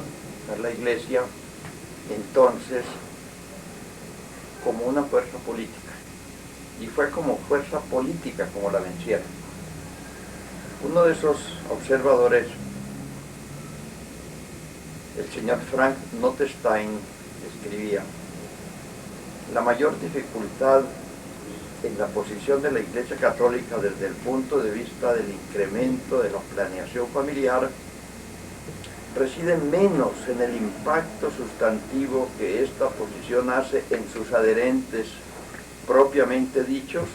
a la Iglesia entonces como una fuerza política, y fue como fuerza política como la vencieron. Uno de esos observadores, el señor Frank Nottestein, escribía: la mayor dificultad en la posición de la Iglesia Católica desde el punto de vista del incremento de la planeación familiar reside menos en el impacto sustantivo que esta posición hace en sus adherentes propiamente dichos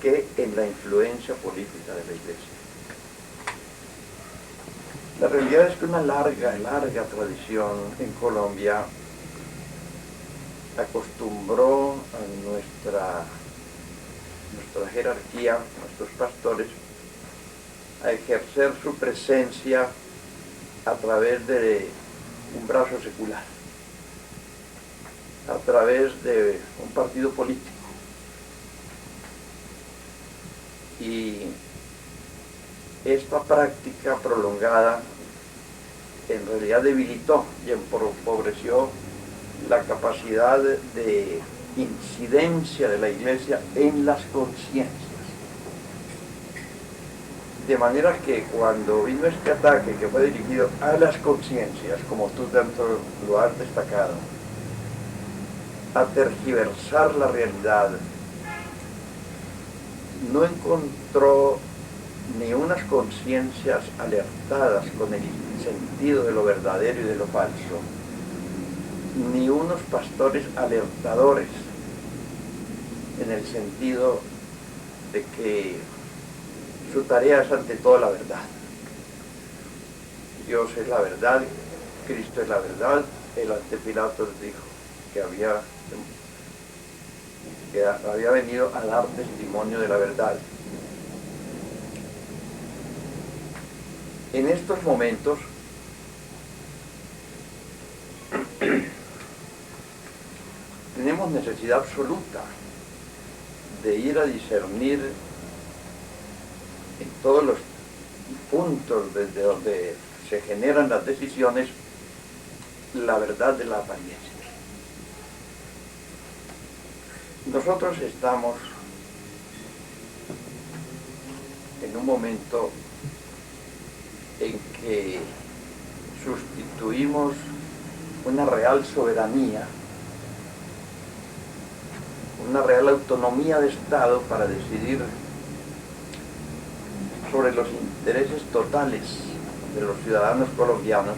que en la influencia política de la Iglesia. La realidad es que una larga tradición en Colombia acostumbró a nuestra jerarquía, nuestros pastores, a ejercer su presencia a través de un brazo secular, a través de un partido político. Y esta práctica prolongada en realidad debilitó y empobreció la capacidad de incidencia de la Iglesia en las conciencias. De manera que cuando vino este ataque que fue dirigido a las conciencias, como tú tanto lo has destacado, a tergiversar la realidad, no encontró ni unas conciencias alertadas con el sentido de lo verdadero y de lo falso, ni unos pastores alertadores en el sentido de que su tarea es ante todo la verdad. Dios es la verdad, Cristo es la verdad. El ante Pilatos dijo que había venido a dar testimonio de la verdad. En estos momentos tenemos necesidad absoluta de ir a discernir en todos los puntos desde donde se generan las decisiones la verdad de la apariencia. Nosotros estamos en un momento en que sustituimos una real soberanía, una real autonomía de Estado para decidir sobre los intereses totales de los ciudadanos colombianos.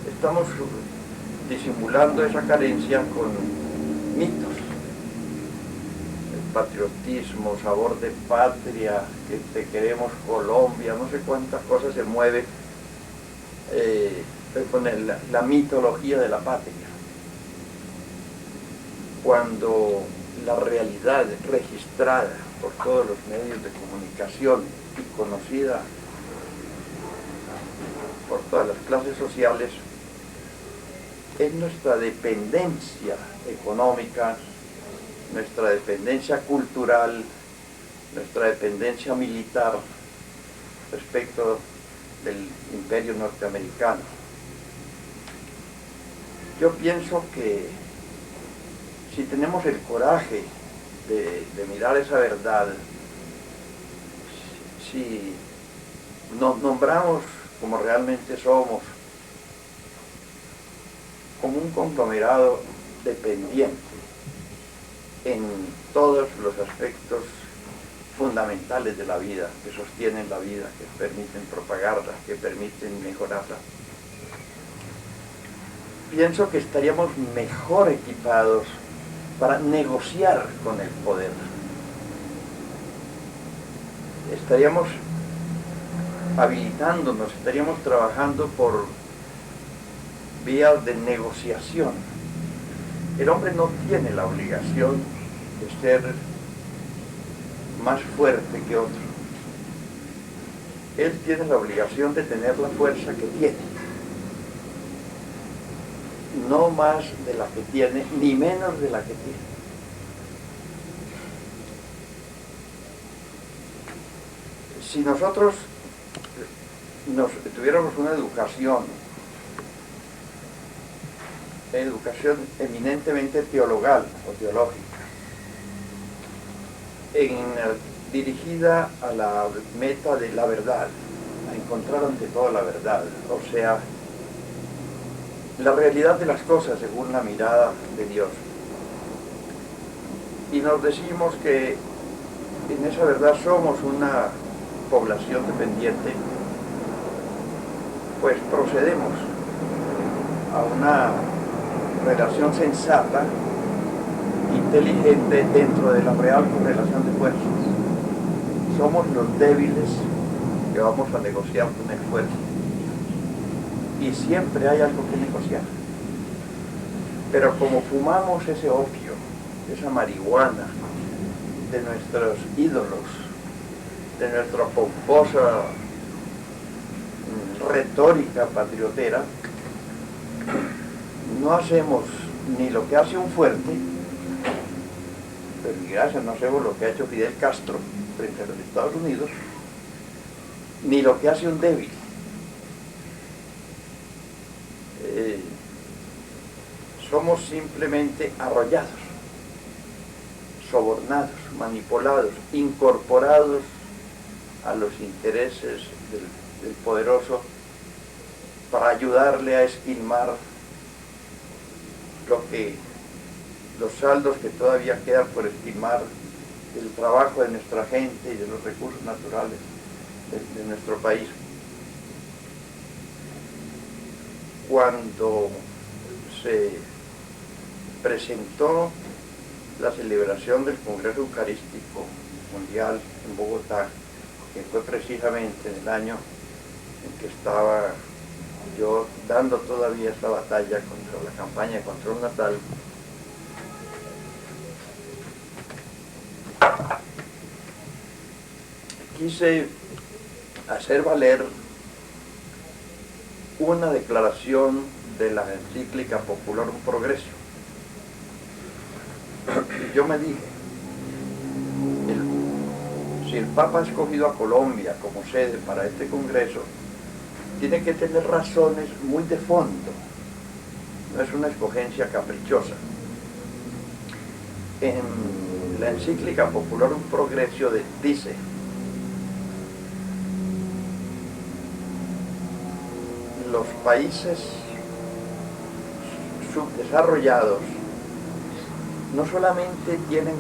Estamos disimulando esa carencia con mitos, el patriotismo, sabor de patria, que te queremos Colombia, no sé cuántas cosas se mueve con la mitología de la patria, cuando la realidad registrada por todos los medios de comunicación y conocida por todas las clases sociales es nuestra dependencia económica, nuestra dependencia cultural, nuestra dependencia militar respecto del imperio norteamericano. Yo pienso que si tenemos el coraje de mirar esa verdad, si nos nombramos como realmente somos, como un conglomerado dependiente en todos los aspectos fundamentales de la vida, que sostienen la vida, que permiten propagarla, que permiten mejorarla, pienso que estaríamos mejor equipados para negociar con el poder. Estaríamos habilitándonos, estaríamos trabajando por vías de negociación. El hombre no tiene la obligación de ser más fuerte que otro. Él tiene la obligación de tener la fuerza que tiene, no más de la que tiene, ni menos de la que tiene. Si nosotros tuviéramos una educación eminentemente teologal o teológica, dirigida a la meta de la verdad, a encontrar ante todo la verdad, o sea, la realidad de las cosas según la mirada de Dios. Y nos decimos que en esa verdad somos una población dependiente, pues procedemos a una relación sensata, inteligente dentro de la real correlación de fuerzas. Somos los débiles que vamos a negociar con el fuerte. Y siempre hay algo que negociar. Pero como fumamos ese opio, esa marihuana de nuestros ídolos, de nuestra pomposa retórica patriotera, no hacemos ni lo que hace un fuerte, pero gracias no hacemos lo que ha hecho Fidel Castro frente a los Estados Unidos, ni lo que hace un débil. Somos simplemente arrollados, sobornados, manipulados, incorporados a los intereses del poderoso para ayudarle a esquilmar los saldos que todavía quedan por esquilmar del trabajo de nuestra gente y de los recursos naturales de nuestro país. Cuando se presentó la celebración del Congreso Eucarístico Mundial en Bogotá, que fue precisamente en el año en que estaba yo dando todavía esta batalla contra la campaña de Control Natal, quise hacer valer una declaración de la encíclica Popularum Progressio. Yo me dije, si el Papa ha escogido a Colombia como sede para este congreso, tiene que tener razones muy de fondo, no es una escogencia caprichosa. En la encíclica Popularum Progressio dice: los países subdesarrollados no solamente tienen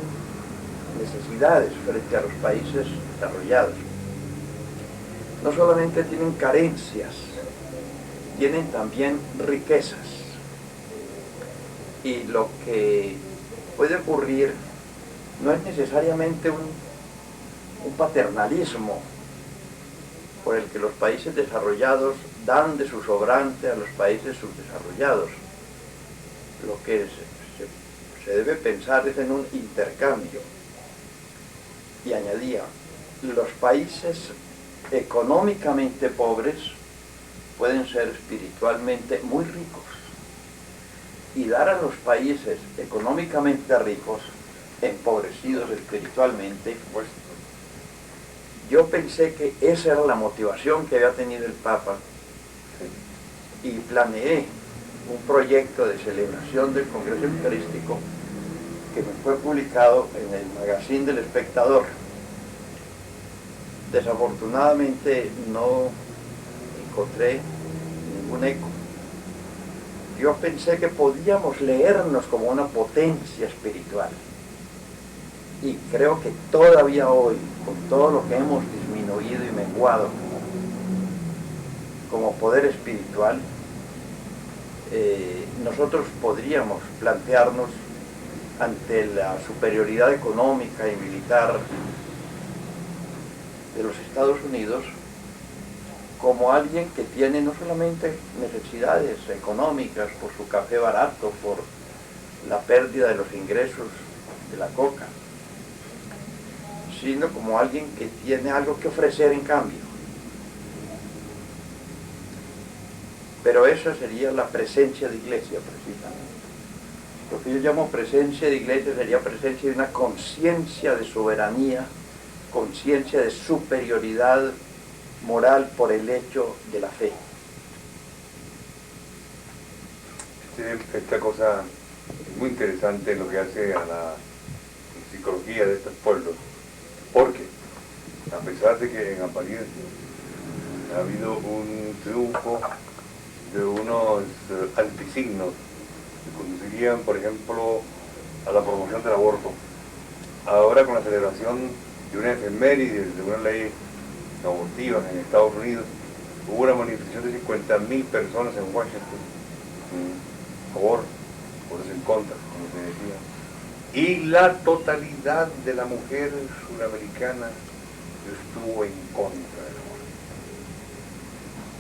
necesidades frente a los países desarrollados, no solamente tienen carencias, tienen también riquezas. Y lo que puede ocurrir no es necesariamente un paternalismo por el que los países desarrollados dan de su sobrante a los países subdesarrollados. Lo que se debe pensar es en un intercambio. Y añadía, los países económicamente pobres pueden ser espiritualmente muy ricos, y dar a los países económicamente ricos, empobrecidos espiritualmente, pues yo pensé que esa era la motivación que había tenido el Papa, y planeé un proyecto de celebración del Congreso Eucarístico que me fue publicado en el magazine del Espectador. Desafortunadamente no encontré ningún eco. Yo pensé que podíamos leernos como una potencia espiritual, y creo que todavía hoy, con todo lo que hemos disminuido y menguado como poder espiritual, nosotros podríamos plantearnos ante la superioridad económica y militar de los Estados Unidos como alguien que tiene no solamente necesidades económicas por su café barato, por la pérdida de los ingresos de la coca, sino como alguien que tiene algo que ofrecer en cambio. Pero esa sería la presencia de iglesia, precisamente. Lo que yo llamo presencia de iglesia sería presencia de una conciencia de soberanía conciencia de superioridad moral por el hecho de la fe. Esta cosa es muy interesante lo que hace a la psicología de estos pueblos, porque a pesar de que en apariencia ha habido un triunfo de unos antisignos que conducirían, por ejemplo, a la promoción del aborto, ahora con la celebración de una efeméride, de una ley abortiva en Estados Unidos, hubo una manifestación de 50.000 personas en Washington, a favor, otros en contra, como se decía, y la totalidad de la mujer sudamericana estuvo en contra del aborto.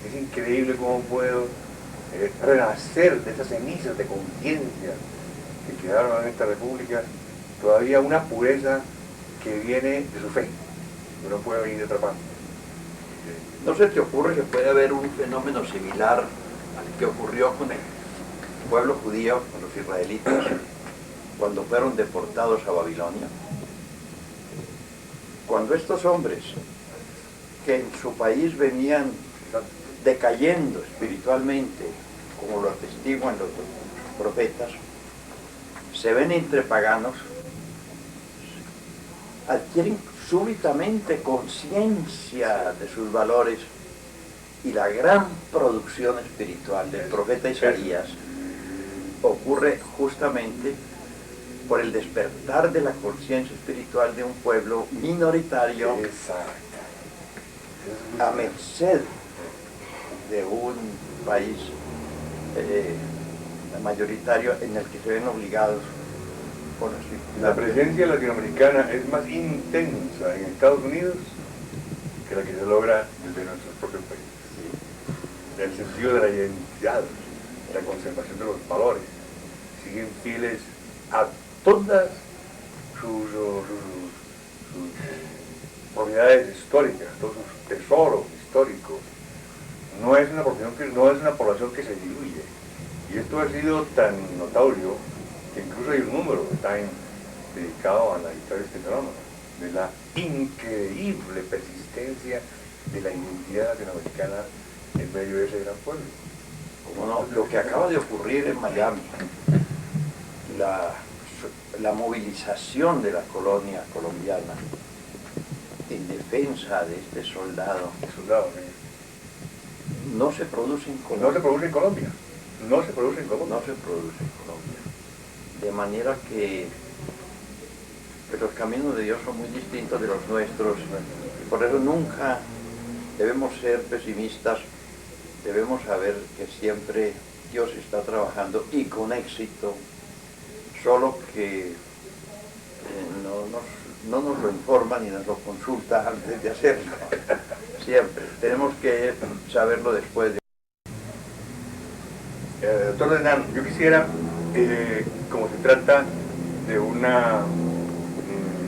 Es increíble cómo puedo renacer de esas cenizas de conciencia que quedaron en esta república, todavía una pureza que viene de su fe, que no puede venir de otra parte. ¿No se te ocurre que puede haber un fenómeno similar al que ocurrió con el pueblo judío, con los israelitas, cuando fueron deportados a Babilonia? Cuando estos hombres, que en su país venían decayendo espiritualmente, como lo atestiguan los profetas, se ven entre paganos, adquieren súbitamente conciencia de sus valores, y la gran producción espiritual del profeta Isaías ocurre justamente por el despertar de la conciencia espiritual de un pueblo minoritario a merced de un país mayoritario en el que se ven obligados por la presencia latinoamericana es más intensa en Estados Unidos que la que se logra desde nuestros propios países. En el sentido de la identidad, de la conservación de los valores, siguen fieles a todas sus propiedades históricas, todos sus tesoros históricos. No es una población que se diluye. Y esto ha sido tan notorio que incluso hay un número de Time dedicado a la historia de este fenómeno, de la increíble persistencia de la identidad latinoamericana en medio de ese gran pueblo. Como no, lo que acaba de ocurrir en Miami, la movilización de la colonia colombiana en defensa de este soldado, no se produce en Colombia. No se produce en Colombia. No se produce en Colombia. No se produce en Colombia. De manera que los caminos de Dios son muy distintos de los nuestros. Y por eso nunca debemos ser pesimistas. Debemos saber que siempre Dios está trabajando y con éxito, solo que no nos lo informa ni nos lo consulta antes de hacerlo. Siempre. Tenemos que saberlo después. Doctor Renan, yo quisiera, como se trata de un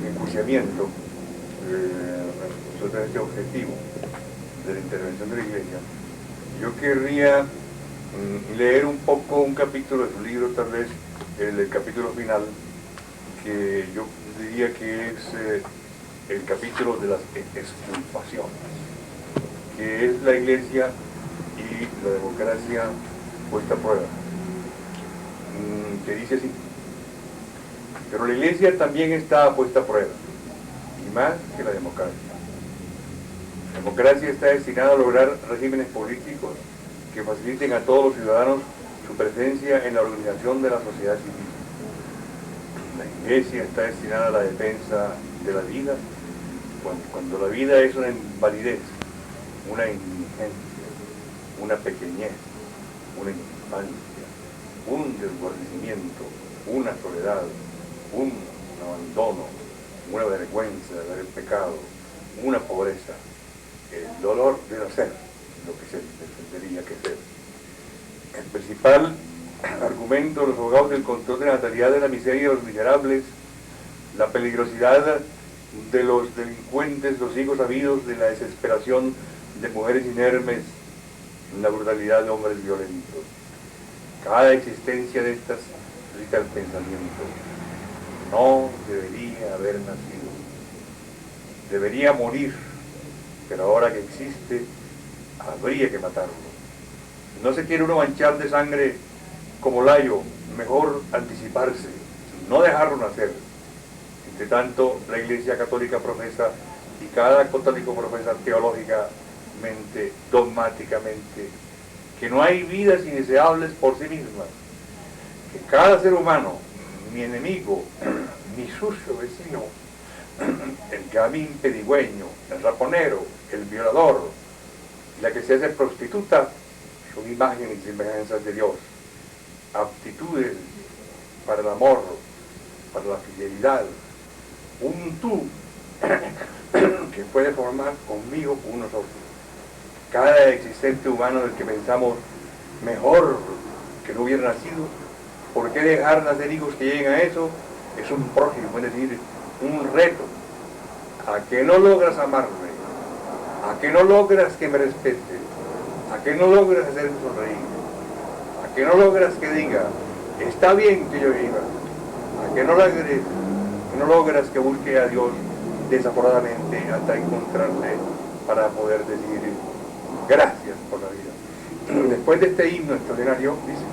enjuiciamiento absolutamente objetivo de la intervención de la Iglesia, yo querría leer un poco un capítulo de su libro, tal vez el capítulo final, que yo diría que es el capítulo de las exculpaciones, que es la Iglesia y la democracia puesta a prueba, que dice así: pero la Iglesia también está puesta a prueba, y más que la democracia. La democracia está destinada a lograr regímenes políticos que faciliten a todos los ciudadanos su presencia en la organización de la sociedad civil. La Iglesia está destinada a la defensa de la vida, cuando la vida es una invalidez, una indigencia, una pequeñez, una infancia, un desguarnecimiento, una soledad, un abandono, una vergüenza de haber pecado, una pobreza, el dolor de no ser lo que se tendría que ser. El principal argumento de los abogados del control de la natalidad de la miseria de los miserables, la peligrosidad de los delincuentes, los hijos sabidos de la desesperación de mujeres inermes, la brutalidad de hombres violentos. Cada existencia de estas suscita el pensamiento: no debería haber nacido. debería morir, pero ahora que existe, habría que matarlo. No se quiere uno manchar de sangre como Layo, mejor anticiparse, no dejarlo nacer. Entre tanto, la Iglesia Católica profesa, y cada católico profesa teológicamente, dogmáticamente, que no hay vidas indeseables por sí mismas, que cada ser humano, mi enemigo, mi sucio vecino, el gamín pedigüeño, el raponero, el violador, la que se hace prostituta, son imágenes y semejanzas de Dios, aptitudes para el amor, para la fidelidad, un tú que puede formar conmigo uno solo. Cada existente humano del que pensamos mejor que no hubiera nacido, ¿por qué dejar nacer hijos que lleguen a eso? Es un prójimo, es decir, un reto. ¿A que no logras amarme? ¿A que no logras que me respetes? ¿A que no logras hacerme sonreír? ¿A que no logras que diga, está bien que yo viva? ¿A que no logras que busque a Dios desaforadamente hasta encontrarle para poder decir gracias por la vida? Después de este himno extraordinario, dice,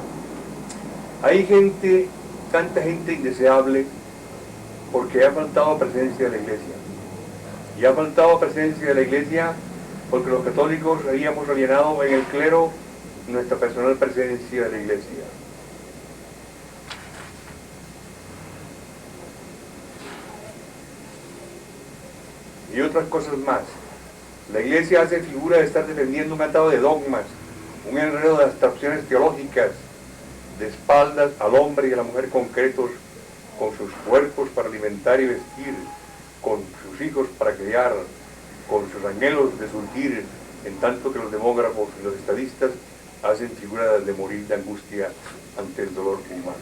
hay gente, tanta gente indeseable, porque ha faltado presencia de la Iglesia. Y ha faltado presencia de la Iglesia porque los católicos habíamos alienado en el clero nuestra personal presencia de la Iglesia. Y otras cosas más. La Iglesia hace figura de estar defendiendo un atado de dogmas, un enredo de abstracciones teológicas, de espaldas al hombre y a la mujer concretos, con sus cuerpos para alimentar y vestir, con sus hijos para criar, con sus anhelos de surgir, en tanto que los demógrafos y los estadistas hacen figura de morir de angustia ante el dolor humano.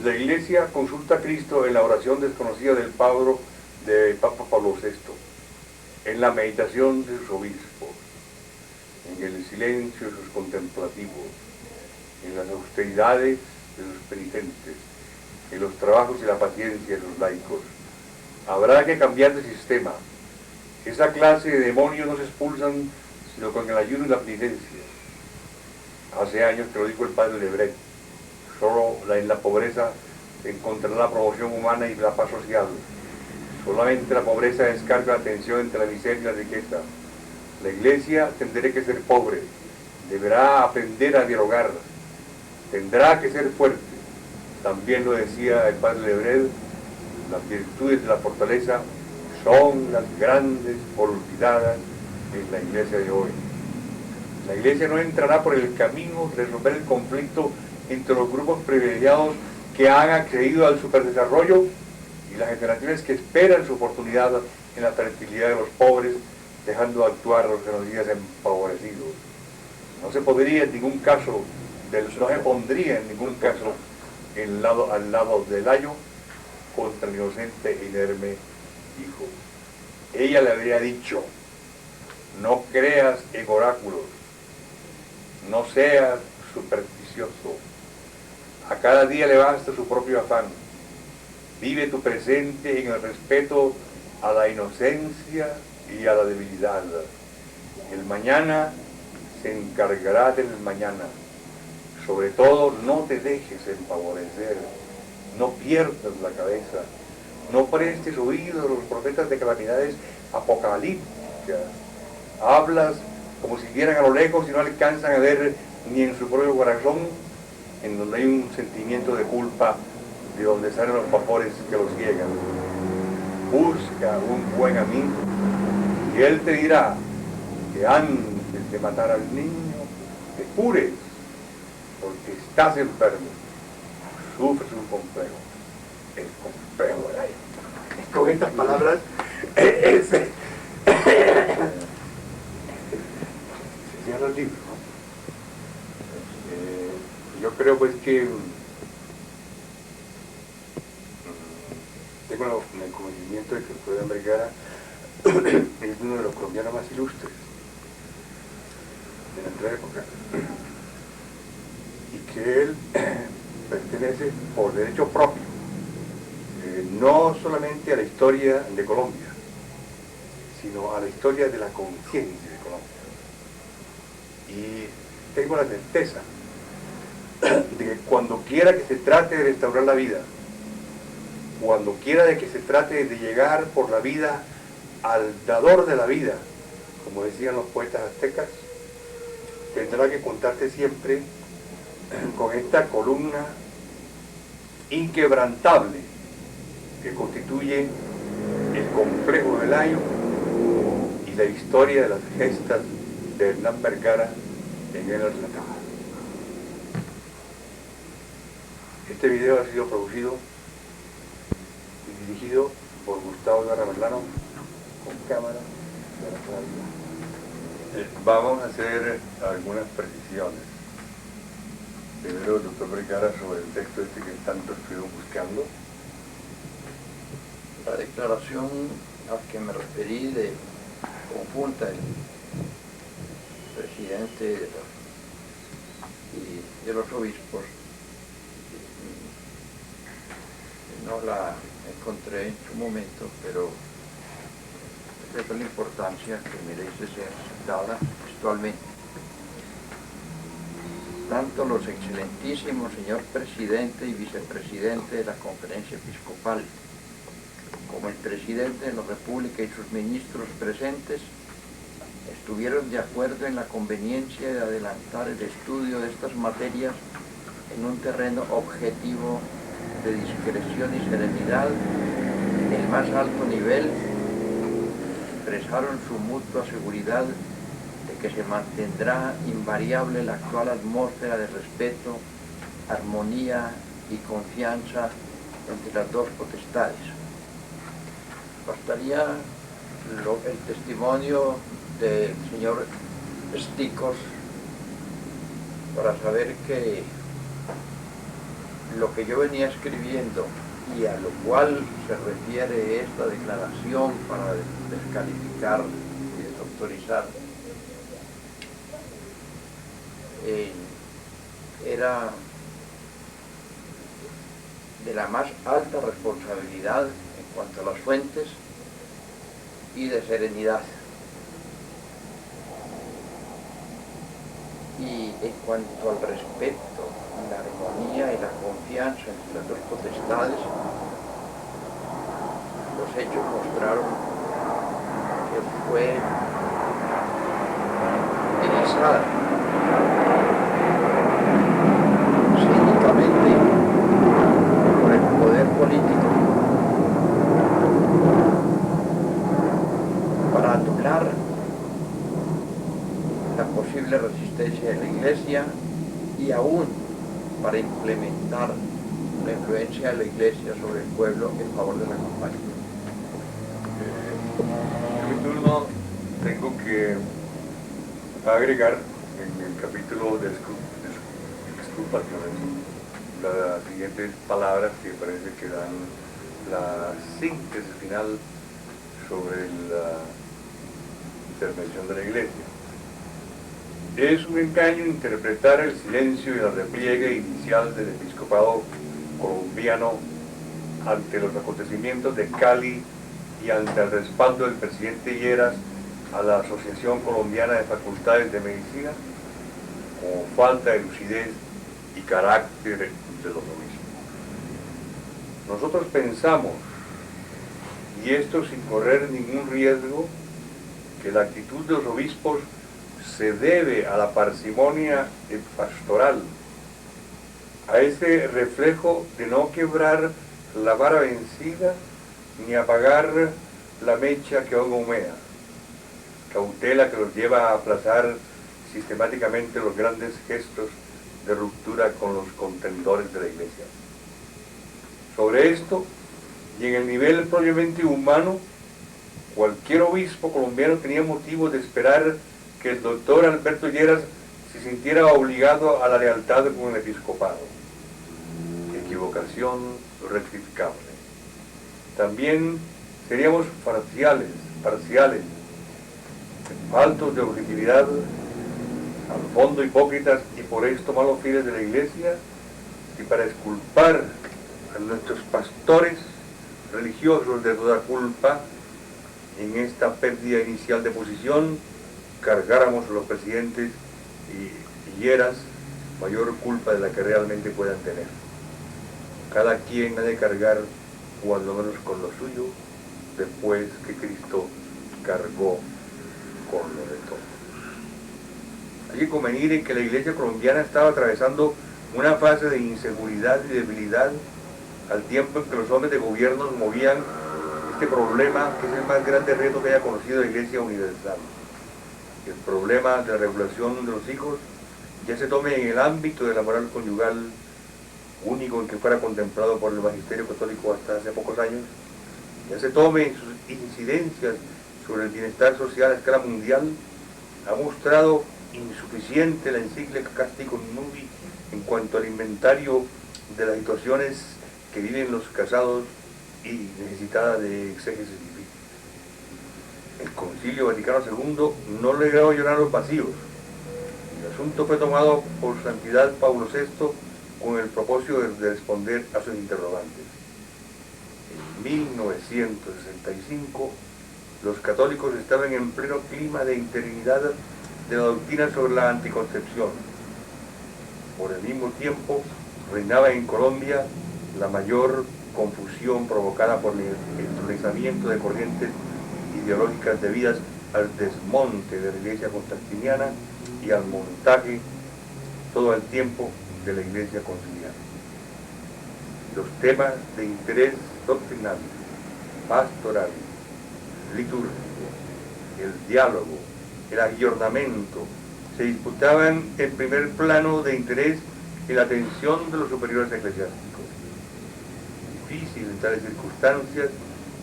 La Iglesia consulta a Cristo en la oración desconocida del Papa Pablo VI, en la meditación de sus obispos, en el silencio de sus contemplativos, en las austeridades de sus penitentes, en los trabajos y la paciencia de sus laicos. Habrá que cambiar de sistema. Esa clase de demonios no se expulsan sino con el ayuno y la penitencia. Hace años que lo dijo el padre Lebret. Solo en la pobreza se encontrará la promoción humana y la paz social. Solamente la pobreza descarga la tensión entre la miseria y la riqueza. La Iglesia tendrá que ser pobre, deberá aprender a dialogar, tendrá que ser fuerte. También lo decía el padre Lebret, las virtudes de la fortaleza son las grandes olvidadas en la Iglesia de hoy. La Iglesia no entrará por el camino de resolver el conflicto entre los grupos privilegiados que han accedido al superdesarrollo y las generaciones que esperan su oportunidad en la tranquilidad de los pobres, dejando actuar a los que nos digan empobrecidos. No se podría en ningún caso, no se pondría en ningún caso al lado del Layo contra el inocente e inerme hijo. Ella le habría dicho, no creas en oráculos, no seas supersticioso, a cada día le basta su propio afán, vive tu presente en el respeto a la inocencia y a la debilidad. El mañana se encargará del mañana. Sobre todo, no te dejes empavorecer, no pierdas la cabeza, no prestes oído a los profetas de calamidades apocalípticas. Hablas como si vieran a lo lejos y no alcanzan a ver ni en su propio corazón, en donde hay un sentimiento de culpa, de donde salen los vapores que los ciegan. Busca un buen amigo y él te dirá que antes de matar al niño te cures, porque estás enfermo, sufres un complejo, el complejo de la... Con estas palabras se cierra el libro, ¿no? Yo creo pues que tengo el conocimiento de que el profesor Vergara es uno de los colombianos más ilustres de la nuestra época, y que él pertenece por derecho propio, no solamente a la historia de Colombia, sino a la historia de la conciencia de Colombia. Y tengo la certeza de que cuando quiera que se trate de restaurar la vida, cuando quiera de que se trate de llegar por la vida al dador de la vida, como decían los poetas aztecas, tendrá que contarse siempre con esta columna inquebrantable que constituye el complejo del Ayo y la historia de las gestas de Hernán Vergara en él relatada. Este video ha sido producido y dirigido por Gustavo Ibarra Merlano con cámara de la claridad. Vamos a hacer algunas precisiones. Primero, el doctor Vergara, sobre el texto este que tanto estuvieron buscando. La declaración a que me referí de conjunta el presidente y de los obispos, no la encontré en su momento, pero es de la importancia que merece ser citada textualmente. Tanto los excelentísimos señor presidente y vicepresidente de la Conferencia Episcopal como el presidente de la República y sus ministros presentes estuvieron de acuerdo en la conveniencia de adelantar el estudio de estas materias en un terreno objetivo de discreción y serenidad en el más alto nivel. Expresaron su mutua seguridad de que se mantendrá invariable la actual atmósfera de respeto, armonía y confianza entre las dos potestades. Bastaría el testimonio del señor Stikos para saber que lo que yo venía escribiendo y a lo cual se refiere esta declaración para descalificar y desautorizar era de la más alta responsabilidad en cuanto a las fuentes y de serenidad. Y en cuanto al respeto, la armonía y la confianza entre las dos potestades, los hechos mostraron que fue amenazada cínicamente por el poder político para anular la posible resistencia de la Iglesia y aún para implementar la influencia de la Iglesia sobre el pueblo en favor de la campaña. En mi turno tengo que agregar en el capítulo de exculpaciones las siguientes palabras que parece que dan la síntesis final sobre la intervención de la Iglesia. Es un engaño interpretar el silencio y el repliegue inicial del episcopado colombiano ante los acontecimientos de Cali y ante el respaldo del presidente Lleras a la Asociación Colombiana de Facultades de Medicina como falta de lucidez y carácter de los obispos. Nosotros pensamos, y esto sin correr ningún riesgo, que la actitud de los obispos se debe a la parsimonia pastoral, a ese reflejo de no quebrar la vara vencida ni apagar la mecha que aún humea, cautela que los lleva a aplazar sistemáticamente los grandes gestos de ruptura con los contendores de la Iglesia. Sobre esto, y en el nivel propiamente humano, cualquier obispo colombiano tenía motivo de esperar que el doctor Alberto Lleras se sintiera obligado a la lealtad con el episcopado. Equivocación rectificable. También seríamos parciales, faltos de objetividad al fondo hipócritas y por esto malos fieles de la Iglesia, y para exculpar a nuestros pastores religiosos de toda culpa, en esta pérdida inicial de posición, cargáramos a los presidentes y hieras mayor culpa de la que realmente puedan tener. Cada quien ha de cargar, cuando menos con lo suyo, después que Cristo cargó con lo de todos. Hay que convenir en que la Iglesia colombiana estaba atravesando una fase de inseguridad y debilidad, al tiempo en que los hombres de gobierno movían este problema, que es el más grande reto que haya conocido la Iglesia universal. El problema de la regulación de los hijos ya se tome en el ámbito de la moral conyugal, único en que fuera contemplado por el magisterio católico hasta hace pocos años, ya se tome en sus incidencias sobre el bienestar social a escala mundial, ha mostrado insuficiente la encíclica Casticum Nubi en cuanto al inventario de las situaciones que viven los casados y necesitada de exégesis difícil. El Concilio Vaticano II no logró llenar los vacíos. El asunto fue tomado por su santidad Pablo VI con el propósito de responder a sus interrogantes. En 1965, los católicos estaban en pleno clima de interinidad de la doctrina sobre la anticoncepción. Por el mismo tiempo, reinaba en Colombia la mayor confusión provocada por el entronizamiento de corrientes ideológicas debidas al desmonte de la Iglesia constantiniana y al montaje todo el tiempo de la Iglesia conciliar. Los temas de interés doctrinal, pastoral, litúrgico, el diálogo, el aggiornamento, se disputaban en primer plano de interés en la atención de los superiores eclesiásticos. Difícil en tales circunstancias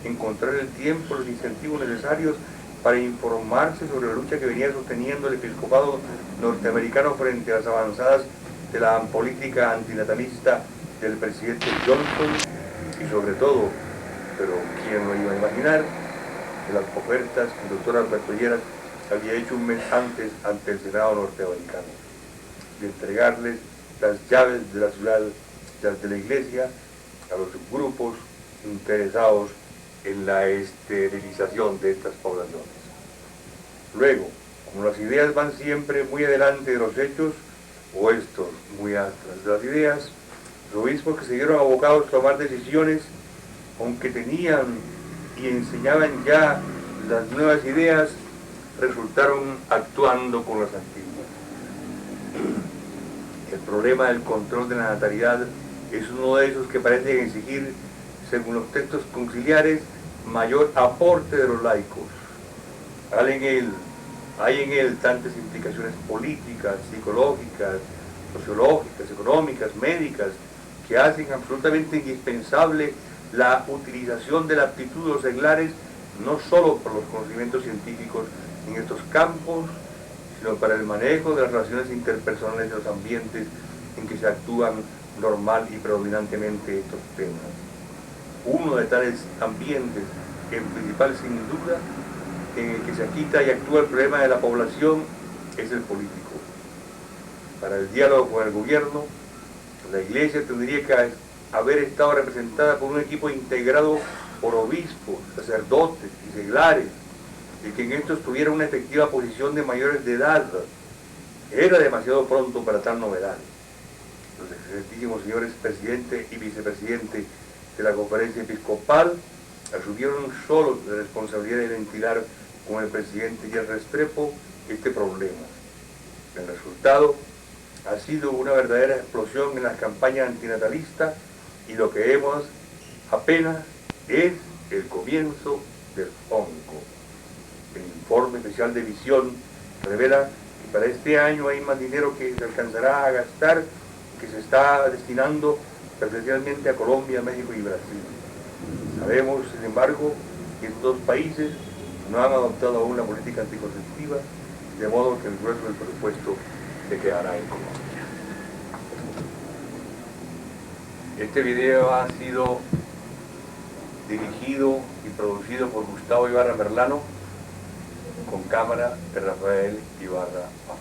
encontrar el tiempo, los incentivos necesarios para informarse sobre la lucha que venía sosteniendo el episcopado norteamericano frente a las avanzadas de la política antinatalista del presidente Johnson y sobre todo, pero quién lo iba a imaginar, de las ofertas que el doctor Alberto Lleras había hecho un mes antes ante el Senado norteamericano, de entregarles las llaves de la ciudad de la Iglesia a los grupos interesados en la esterilización de estas poblaciones. Luego, como las ideas van siempre muy adelante de los hechos, o estos muy atrás de las ideas, los obispos que se vieron abocados a tomar decisiones, aunque tenían y enseñaban ya las nuevas ideas, resultaron actuando con las antiguas. El problema del control de la natalidad es uno de esos que parecen exigir, según los textos conciliares, mayor aporte de los laicos. Hay en él tantas implicaciones políticas, psicológicas, sociológicas, económicas, médicas, que hacen absolutamente indispensable la utilización de la aptitud de los seglares, no solo por los conocimientos científicos en estos campos, sino para el manejo de las relaciones interpersonales de los ambientes en que se actúan normal y predominantemente estos temas. Uno de tales ambientes, el principal sin duda, en el que se agita y actúa el problema de la población, es el político. Para el diálogo con el gobierno, la Iglesia tendría que haber estado representada por un equipo integrado por obispos, sacerdotes y seglares, y que en estos tuviera una efectiva posición de mayores de edad. Era demasiado pronto para tal novedad. Los excelentísimos señores presidente y vicepresidente de la conferencia episcopal asumieron solos la responsabilidad de ventilar con el presidente y el Restrepo este problema. El resultado ha sido una verdadera explosión en las campañas antinatalistas y lo que vemos apenas es el comienzo del hongo. El informe especial de Visión revela que para este año hay más dinero que se alcanzará a gastar, que se está destinando preferencialmente a Colombia, México y Brasil. Sabemos, sin embargo, que estos dos países no han adoptado aún la política anticonceptiva, de modo que el grueso del presupuesto se quedará en Colombia. Este video ha sido dirigido y producido por Gustavo Ibarra Merlano, con cámara de Rafael Ibarra Paz.